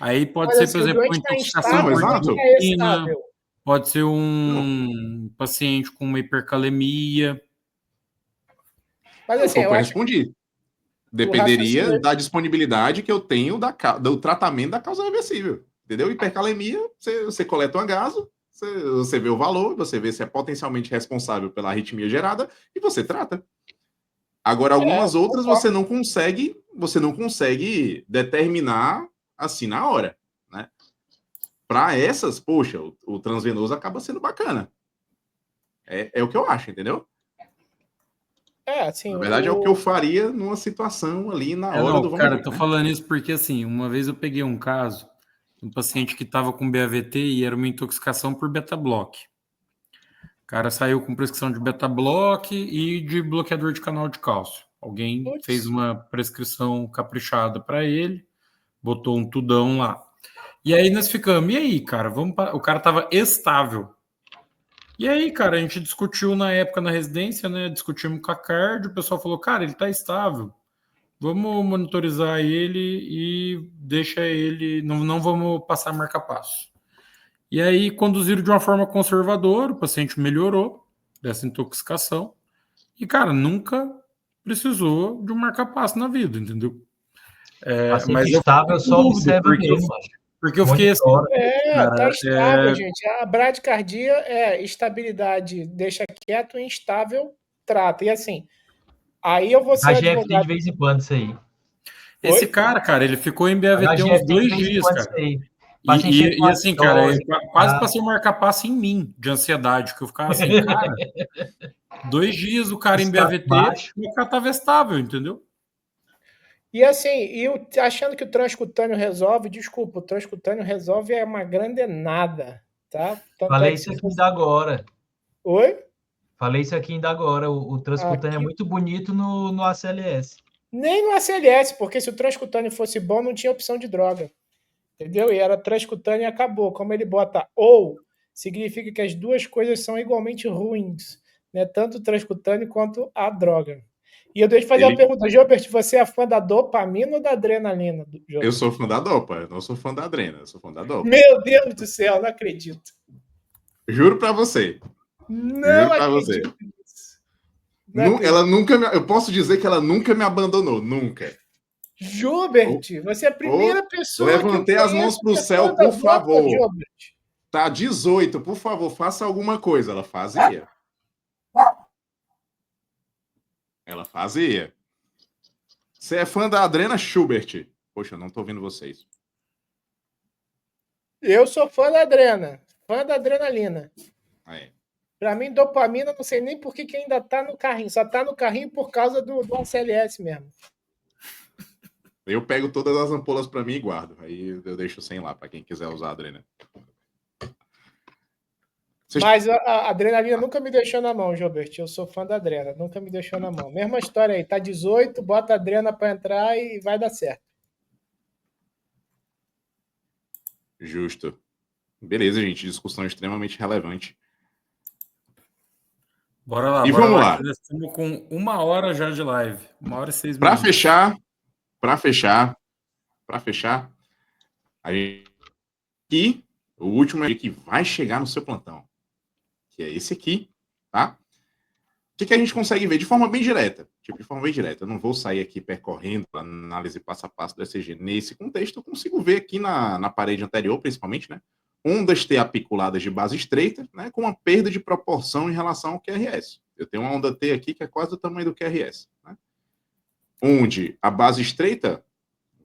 Aí pode ser, por exemplo, uma intoxicação por dioxina, pode ser um paciente com uma hipercalemia. Mas assim, eu respondi. Dependeria da disponibilidade que eu tenho do tratamento da causa reversível. Entendeu? Hipercalemia, você coleta um agaso, você vê o valor, você vê se é potencialmente responsável pela arritmia gerada e você trata. Agora, algumas outras você não consegue determinar assim na hora, né? Para essas, poxa, o transvenoso acaba sendo bacana. É o que eu acho, entendeu? Assim, na verdade, é o que eu faria numa situação ali na hora do vamos ver. Cara, tô falando isso porque, assim, uma vez eu peguei um caso, um paciente que estava com BAVT e era uma intoxicação por beta-block. O cara saiu com prescrição de beta-block e de bloqueador de canal de cálcio. Alguém fez uma prescrição caprichada para ele, botou um tudão lá. E aí nós ficamos, e aí, cara, o cara tava estável. E aí, cara, a gente discutiu na época na residência, né? Discutimos com a cardio, o pessoal falou, cara, ele tá estável. Vamos monitorizar ele e deixa ele, não vamos passar marca-passo. E aí conduziram de uma forma conservadora, o paciente melhorou dessa intoxicação. E, cara, nunca precisou de um marca-passo na vida, entendeu? Mas estável só observa mesmo. Porque eu fiquei assim... tá estável, gente. A bradicardia é estabilidade, deixa quieto, instável, trata. E assim, aí eu vou ser advogado... de vez em quando isso aí. Esse cara, ele ficou em BAVT uns 2 dias, cara. E assim, cara, quase passei o marca-passo em mim, de ansiedade, que eu ficava assim, cara, 2 dias o cara em BAVT, o cara tava estável, entendeu? E assim, achando que o transcutâneo resolve, desculpa, o transcutâneo resolve é uma grande nada, tá? Tanto falei isso aqui ainda agora. Oi? Falei isso aqui ainda agora. O transcutâneo é muito bonito no ACLS. Nem no ACLS, porque se o transcutâneo fosse bom, não tinha opção de droga. Entendeu? E era transcutâneo e acabou. Como ele bota ou, significa que as duas coisas são igualmente ruins, né? Tanto o transcutâneo quanto a droga. E eu deixo fazer uma pergunta. Gilbert, você é fã da dopamina ou da adrenalina? Eu sou fã da dopa, eu não sou fã da adrena, eu sou fã da dopa. Meu Deus do céu, não acredito. Juro pra você. Não acredito. Ela nunca eu posso dizer que ela nunca me abandonou, nunca. Gilbert, você é a primeira pessoa levantei que eu as mãos pro céu, por favor. Gilbert. Tá 18, por favor, faça alguma coisa. Ela fazia. Ela fazia. Você é fã da Adrena, Schubert? Poxa, eu não tô ouvindo vocês. Eu sou fã da adrena, fã da adrenalina. É. Pra mim, dopamina, não sei nem por que ainda tá no carrinho. Só tá no carrinho por causa do ACLS mesmo. Eu pego todas as ampolas pra mim e guardo. Aí eu deixo sem lá, pra quem quiser usar a adrena. Mas a adrenalina nunca me deixou na mão, Gilbert. Eu sou fã da adrena, nunca me deixou na mão. Mesma história aí, tá 18, bota a adrena pra entrar e vai dar certo. Justo. Beleza, gente. Discussão extremamente relevante. Bora lá, e bora vamos lá. lá. Estamos com 1 hora já de live. 1h06. Para fechar, a gente aqui, o último é que vai chegar no seu plantão, que é esse aqui, tá? O que a gente consegue ver de forma bem direta? Eu não vou sair aqui percorrendo a análise passo a passo do ECG. Nesse contexto, eu consigo ver aqui na parede anterior, principalmente, né? Ondas T apiculadas de base estreita, né? Com uma perda de proporção em relação ao QRS. Eu tenho uma onda T aqui que é quase do tamanho do QRS, né? Onde a base estreita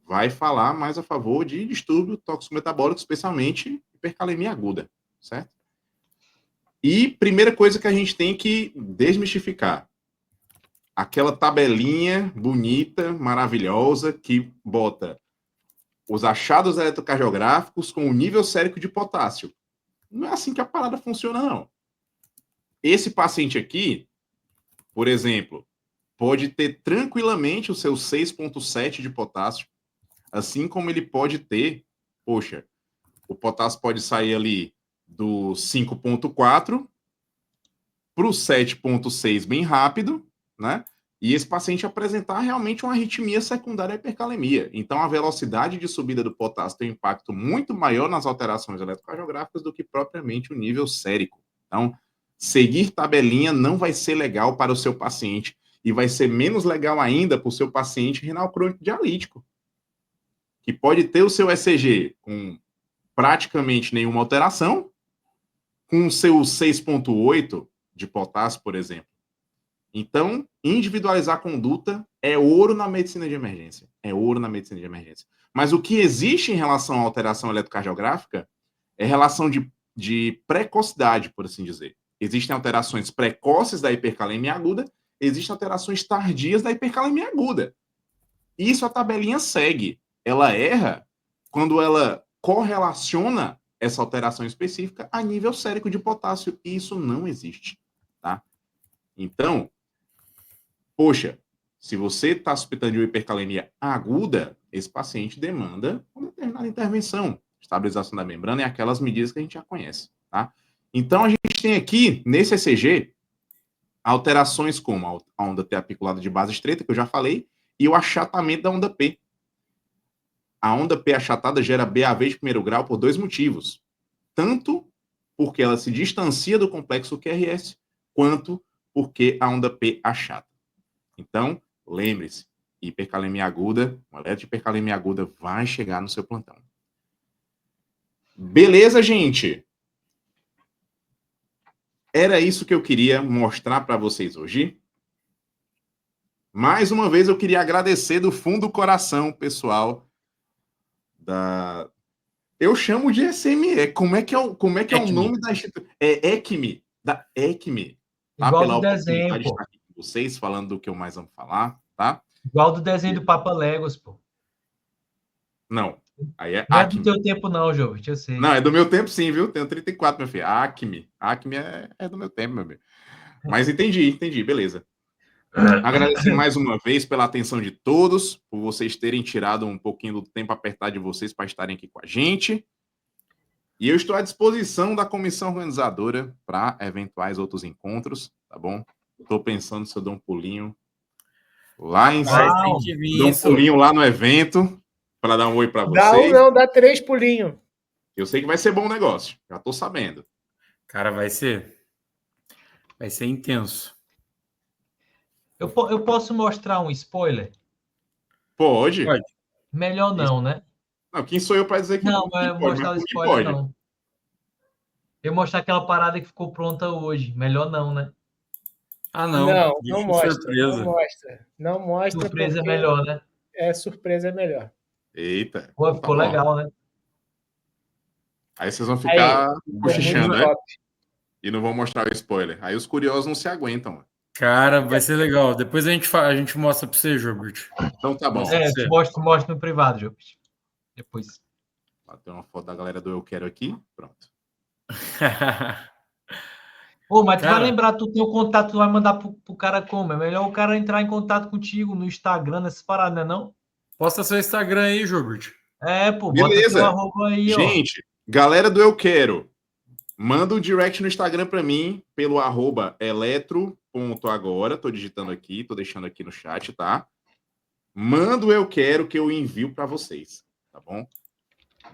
vai falar mais a favor de distúrbio toxicometabólico, especialmente hipercalemia aguda, certo? E primeira coisa que a gente tem que desmistificar, aquela tabelinha bonita, maravilhosa, que bota os achados eletrocardiográficos com o nível sérico de potássio. Não é assim que a parada funciona, não. Esse paciente aqui, por exemplo, pode ter tranquilamente o seu 6,7 de potássio, assim como ele pode ter, poxa, o potássio pode sair ali do 5,4 para o 7,6 bem rápido, né? E esse paciente apresentar realmente uma arritmia secundária à hipercalemia. Então, a velocidade de subida do potássio tem um impacto muito maior nas alterações eletrocardiográficas do que propriamente o nível sérico. Então, seguir tabelinha não vai ser legal para o seu paciente e vai ser menos legal ainda para o seu paciente renal crônico dialítico, que pode ter o seu ECG com praticamente nenhuma alteração, com o seu 6,8 de potássio, por exemplo. Então, individualizar a conduta é ouro na medicina de emergência. É ouro na medicina de emergência. Mas o que existe em relação à alteração eletrocardiográfica é relação de precocidade, por assim dizer. Existem alterações precoces da hipercalemia aguda, existem alterações tardias da hipercalemia aguda. Isso a tabelinha segue. Ela erra quando ela correlaciona essa alteração específica a nível sérico de potássio. E isso não existe, tá? Então, poxa, se você está suspeitando de uma hipercalemia aguda, esse paciente demanda uma determinada intervenção. Estabilização da membrana e aquelas medidas que a gente já conhece, tá? Então, a gente tem aqui, nesse ECG, alterações como a onda T apiculada de base estreita, que eu já falei, e o achatamento da onda P. A onda P achatada gera BAV de primeiro grau por 2 motivos. Tanto porque ela se distancia do complexo QRS, quanto porque a onda P achata. Então, lembre-se, hipercalemia aguda, um alerta de hipercalemia aguda vai chegar no seu plantão. Beleza, gente? Era isso que eu queria mostrar para vocês hoje. Mais uma vez, eu queria agradecer do fundo do coração, pessoal, Eu chamo de SME. Como é que é o nome da instituição? É ECME, da ECME. Tá? Igual Pela do desenho, oportunidade de pô. estar aqui com vocês, falando do que eu mais amo falar, tá? Igual do desenho do Papa Legos, pô. Não, aí é Não é do ACME. teu tempo, não, Jovem, eu sei. Não, é do meu tempo sim, viu? Tenho 34, meu filho. ACME. ACME é do meu tempo, meu amigo. Mas entendi, beleza. Agradecer mais uma vez pela atenção de todos, por vocês terem tirado um pouquinho do tempo apertado de vocês para estarem aqui com a gente. E eu estou à disposição da comissão organizadora para eventuais outros encontros, tá bom? Estou pensando se eu dou um pulinho lá em Vai, cima. tem que vir Dou um isso. pulinho lá no evento para dar um oi para Dá vocês. não, dá 3 pulinhos. Eu sei que vai ser bom negócio, já estou sabendo. Cara, vai ser intenso. Eu posso mostrar um spoiler? Pode? Pode. Melhor não, né? Não, quem sou eu para dizer que Não, pode, mostrar o mas spoiler pode. não. Eu mostrar aquela parada que ficou pronta hoje. Melhor não, né? Ah, não. Não Deixa mostra. surpresa. Não mostra. Não mostra. Surpresa é porque melhor, né? surpresa é melhor. Eita. Pô, tá ficou bom. legal, né? Aí vocês vão ficar Ficou cochichando, muito né? top. E não vão mostrar o spoiler. Aí os curiosos não se aguentam. Cara, vai ser legal. Depois a gente mostra pra você, Gilbert. Então tá bom. Nossa. É, te mostro no privado, Jopes. Depois. Bateu uma foto da galera do Eu Quero aqui. Pronto. Ô, mas tu Cara, vai lembrar, tu tem o contato, tu vai mandar pro cara como? É melhor o cara entrar em contato contigo no Instagram, nessas paradas, não é não? posta seu Instagram aí, Gilbert. É, pô, bota Beleza. teu arroba aí, ó. Gente, galera do Eu Quero, manda um direct no Instagram para mim, pelo @eletro.agora. Tô digitando aqui, tô deixando aqui no chat, tá? Manda o Eu Quero que eu envio para vocês, tá bom?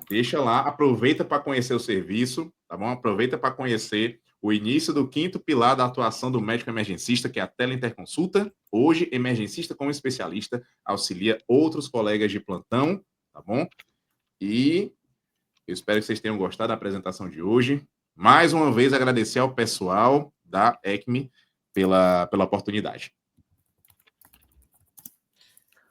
Deixa lá, aproveita para conhecer o serviço, tá bom? Aproveita para conhecer o início do 5º pilar da atuação do médico emergencista, que é a teleinterconsulta. Hoje, emergencista como especialista auxilia outros colegas de plantão, tá bom? E eu espero que vocês tenham gostado da apresentação de hoje. Mais uma vez, agradecer ao pessoal da ECME pela oportunidade.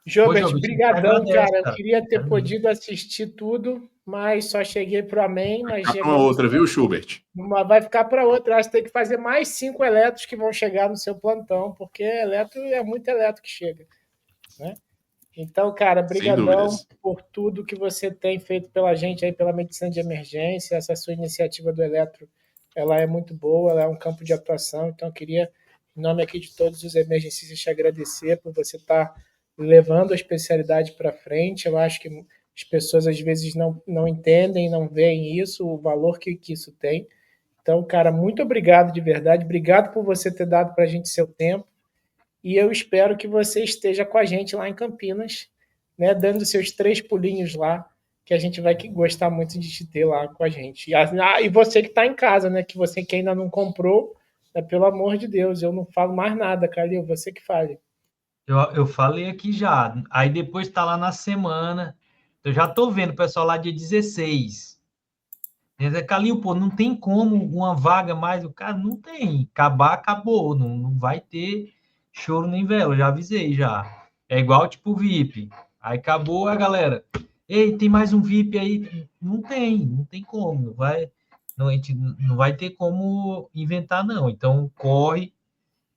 Jobert, brigadão, cara. cara. Eu queria ter podido assistir tudo, mas só cheguei pro Amém. Vai ficar para outra, viu, Schubert? Vai ficar para outra. Acho que tem que fazer mais 5 eletros que vão chegar no seu plantão, porque eletro é muito eletro que chega, né? Então, cara, brigadão por tudo que você tem feito pela gente aí, pela medicina de emergência. Essa sua iniciativa do eletro, ela é muito boa, ela é um campo de atuação. Então, eu queria, em nome aqui de todos os emergencistas, te agradecer por você estar levando a especialidade para frente. Eu acho que as pessoas às vezes não entendem, não veem isso, o valor que isso tem. Então, cara, muito obrigado de verdade. Obrigado por você ter dado para a gente seu tempo. E eu espero que você esteja com a gente lá em Campinas, né, dando seus 3 pulinhos lá, que a gente vai gostar muito de te ter lá com a gente. E você que está em casa, né, que você que ainda não comprou, né, pelo amor de Deus, eu não falo mais nada, Calil, você que fale. Eu falei aqui já. Aí depois tá lá na semana. Eu já tô vendo o pessoal lá dia 16. Calil, pô, não tem como uma vaga mais. O cara não tem. Acabar, acabou. Não vai ter choro nem vela. Eu já avisei já. É igual tipo VIP. Aí acabou a galera. Ei, tem mais um VIP aí? Não tem como. A gente não vai ter como inventar, não. Então corre,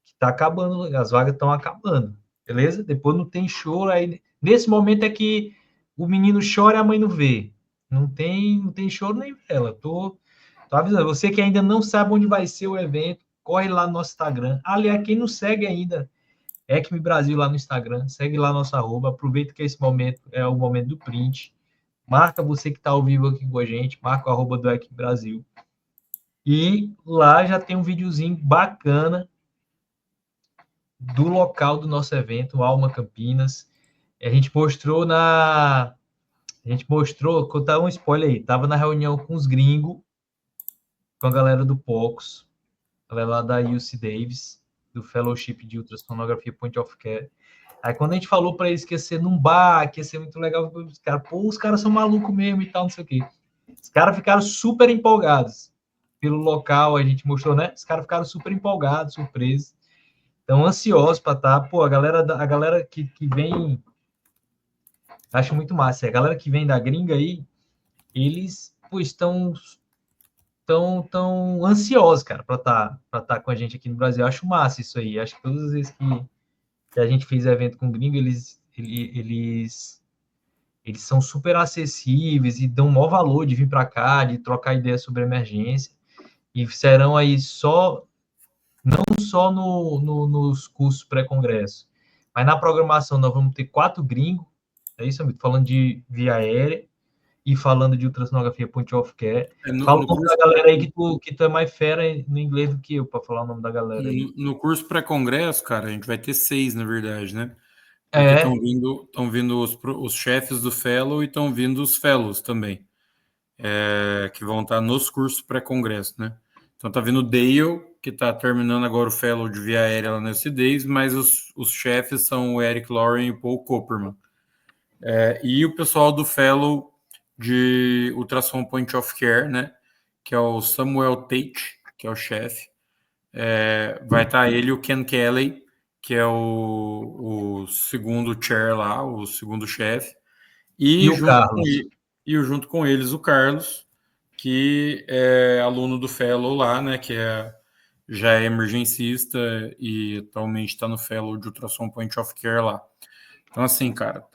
que tá acabando, as vagas estão acabando. Beleza? Depois não tem choro. Aí, nesse momento é que o menino chora e a mãe não vê. Não tem choro nem vela. Tô avisando. Você que ainda não sabe onde vai ser o evento, corre lá no nosso Instagram. Aliás, quem não segue ainda, ECME Brasil lá no Instagram, segue lá nosso @. Aproveita que esse momento é o momento do print. Marca você que está ao vivo aqui com a gente, marca o @ do ECME Brasil. E lá já tem um videozinho bacana do local do nosso evento, Alma Campinas. A gente mostrou, contar um spoiler aí, tava na reunião com os gringos, com a galera do POCUS, a galera lá da UC Davis, do Fellowship de Ultrassonografia Point of Care. Aí quando a gente falou para eles que ia ser num bar, que ia ser muito legal, os caras são malucos mesmo e tal, não sei o quê. Os caras ficaram super empolgados pelo local, a gente mostrou, né? Os caras ficaram super empolgados, surpresos. Estão ansiosos para estar. Pô, a galera que vem. Acho muito massa. A galera que vem da gringa aí, eles pô, estão tão ansiosos, cara, para tá com a gente aqui no Brasil. Eu acho massa isso aí. Acho que todas as vezes que a gente fez evento com gringo, eles são super acessíveis e dão maior valor de vir para cá, de trocar ideias sobre emergência. E serão aí não só nos cursos pré-congresso, mas na programação nós vamos ter 4 gringos, é isso, amigo? Falando de via aérea e falando de ultrassonografia point of care. Fala o nome da galera aí que tu é mais fera no inglês do que eu, para falar o nome da galera aí. No curso pré-congresso, cara, a gente vai ter 6, na verdade, né? Porque estão vindo os chefes do fellow e estão vindo os fellows também, que vão estar nos cursos pré-congresso, né? Então tá vindo o Dale, que tá terminando agora o fellow de via aérea lá na SDs, mas os chefes são o Eric Lauren e o Paul Copperman. E o pessoal do fellow de ultrassom point of care, né? Que é o Samuel Tate, que é o chefe. Vai estar ele e o Ken Kelly, que é o segundo chair lá, o segundo chefe. E o Carlos. Junto com eles, o Carlos, que é aluno do fellow lá, né? Que já é emergencista e atualmente está no fellow de ultrassom point of care lá. Então, assim, cara,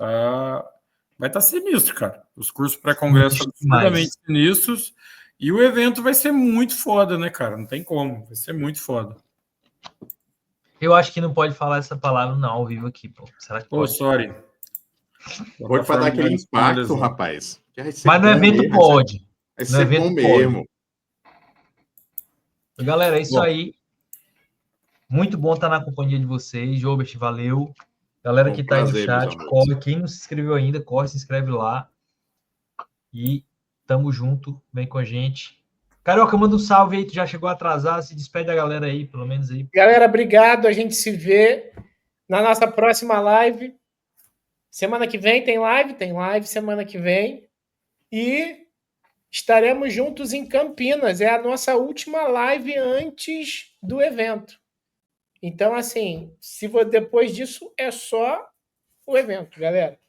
vai estar sinistro, cara. Os cursos pré-congresso são absurdamente sinistros e o evento vai ser muito foda, né, cara? Não tem como, vai ser muito foda. Eu acho que não pode falar essa palavra não ao vivo aqui, pô. Será que pode? Sorry. Pode dar aquele impacto, rapaz. Mas no evento pode. Vai ser bom mesmo. Galera, é isso aí. Muito bom estar na companhia de vocês. Jobert, valeu. Galera que está aí no chat, corre. Quem não se inscreveu ainda, corre, se inscreve lá. E tamo junto. Vem com a gente. Carioca, manda um salve aí. Tu já chegou atrasado. Se despede da galera aí, pelo menos aí. Galera, obrigado. A gente se vê na nossa próxima live. Semana que vem tem live semana que vem. E estaremos juntos em Campinas. É a nossa última live antes do evento. Então, assim, depois disso é só o evento, galera.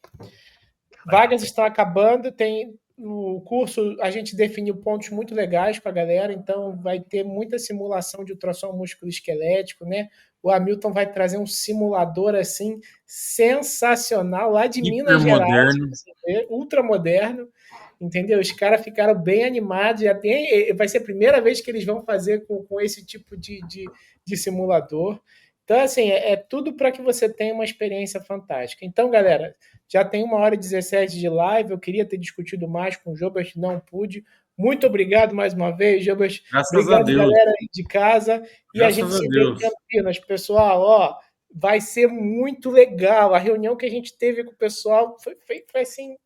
Vagas estão acabando, tem o curso, a gente definiu pontos muito legais para a galera, então vai ter muita simulação de ultrassom musculoesquelético, né? O Hamilton vai trazer um simulador assim sensacional lá de Minas Gerais, ultra moderno, entendeu? Os caras ficaram bem animados, vai ser a primeira vez que eles vão fazer com esse tipo de simulador. Então, assim, é tudo para que você tenha uma experiência fantástica. Então, galera, já tem 1h17 de live, eu queria ter discutido mais com o Jobert, não pude. Muito obrigado mais uma vez, Jobert. Obrigado, galera aí de casa. E a gente se vê em Campinas. Pessoal, ó, vai ser muito legal. A reunião que a gente teve com o pessoal foi assim,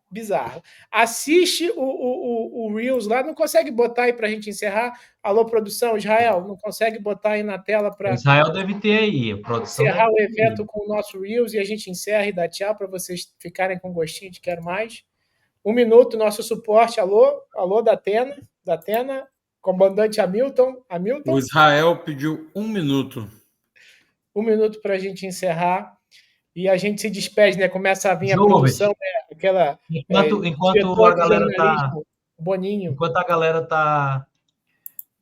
bizarro. Assiste o Reels lá, não consegue botar aí para a gente encerrar? Alô, produção, Israel, não consegue botar aí na tela para... Israel deve ter aí, a produção. Encerrar o evento com o nosso Reels e a gente encerra e dá tchau para vocês ficarem com gostinho de quero mais. 1 minuto, nosso suporte, alô da Atena, comandante Hamilton. O Israel pediu 1 minuto. 1 minuto para a gente encerrar. E a gente se despede, né? Começa a vir a produção, né? Aquela. Enquanto a galera tá. Boninho. Enquanto a galera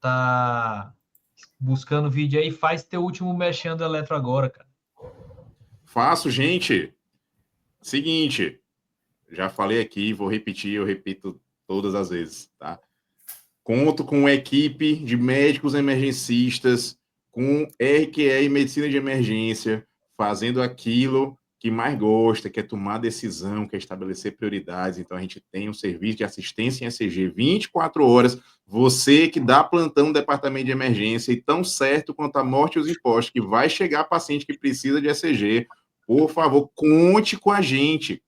tá buscando vídeo aí, faz teu último mexendo eletro agora, cara. Faço, gente. Seguinte, já falei aqui, vou repetir, eu repito todas as vezes, tá? Conto com uma equipe de médicos emergencistas, com RQE e medicina de emergência, fazendo aquilo que mais gosta, que é tomar decisão, que é estabelecer prioridades. Então, a gente tem um serviço de assistência em ECG 24 horas. Você que dá plantão no departamento de emergência e tão certo quanto a morte e os impostos, que vai chegar paciente que precisa de ECG, por favor, conte com a gente,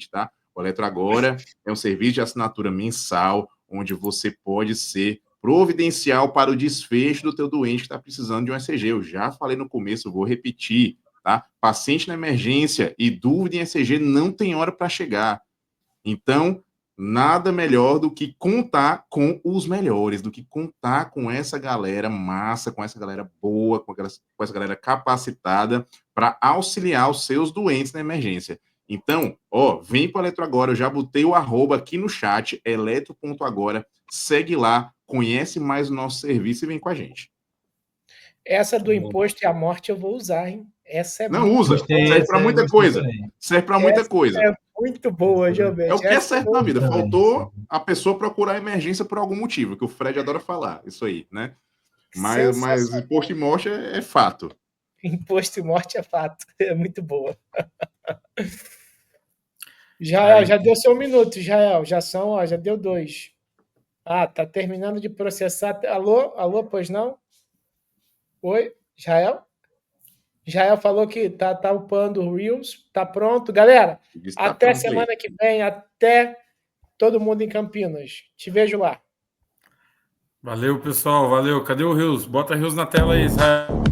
tá? O Eletro Agora é um serviço de assinatura mensal, onde você pode ser providencial para o desfecho do teu doente que está precisando de um ECG. Eu já falei no começo, vou repetir, tá? Paciente na emergência e dúvida em ECG não tem hora para chegar. Então, nada melhor do que contar com os melhores, do que contar com essa galera massa, com essa galera boa, com essa galera capacitada para auxiliar os seus doentes na emergência. Então, vem para o Eletro Agora, eu já botei o @ aqui no chat, eletro.agora, segue lá, conhece mais o nosso serviço e vem com a gente. Essa do imposto e a morte eu vou usar, hein? Essa é Não usa, serve para muita coisa. Serve para muita coisa. É muito boa, Gilberto. É o que é certo na vida. Faltou a pessoa procurar emergência por algum motivo, que o Fred adora falar, isso aí, né? Mas imposto e morte é fato. Imposto e morte é fato. É muito boa. Jael, já deu seu minuto, Jael. Já deu 2. Tá terminando de processar. Alô, pois não? Oi, Jael? Jael falou que tá upando o Reels, tá pronto. Galera, até semana que vem, até todo mundo em Campinas. Te vejo lá. Valeu, pessoal, valeu. Cadê o Reels? Bota Reels na tela aí, Israel.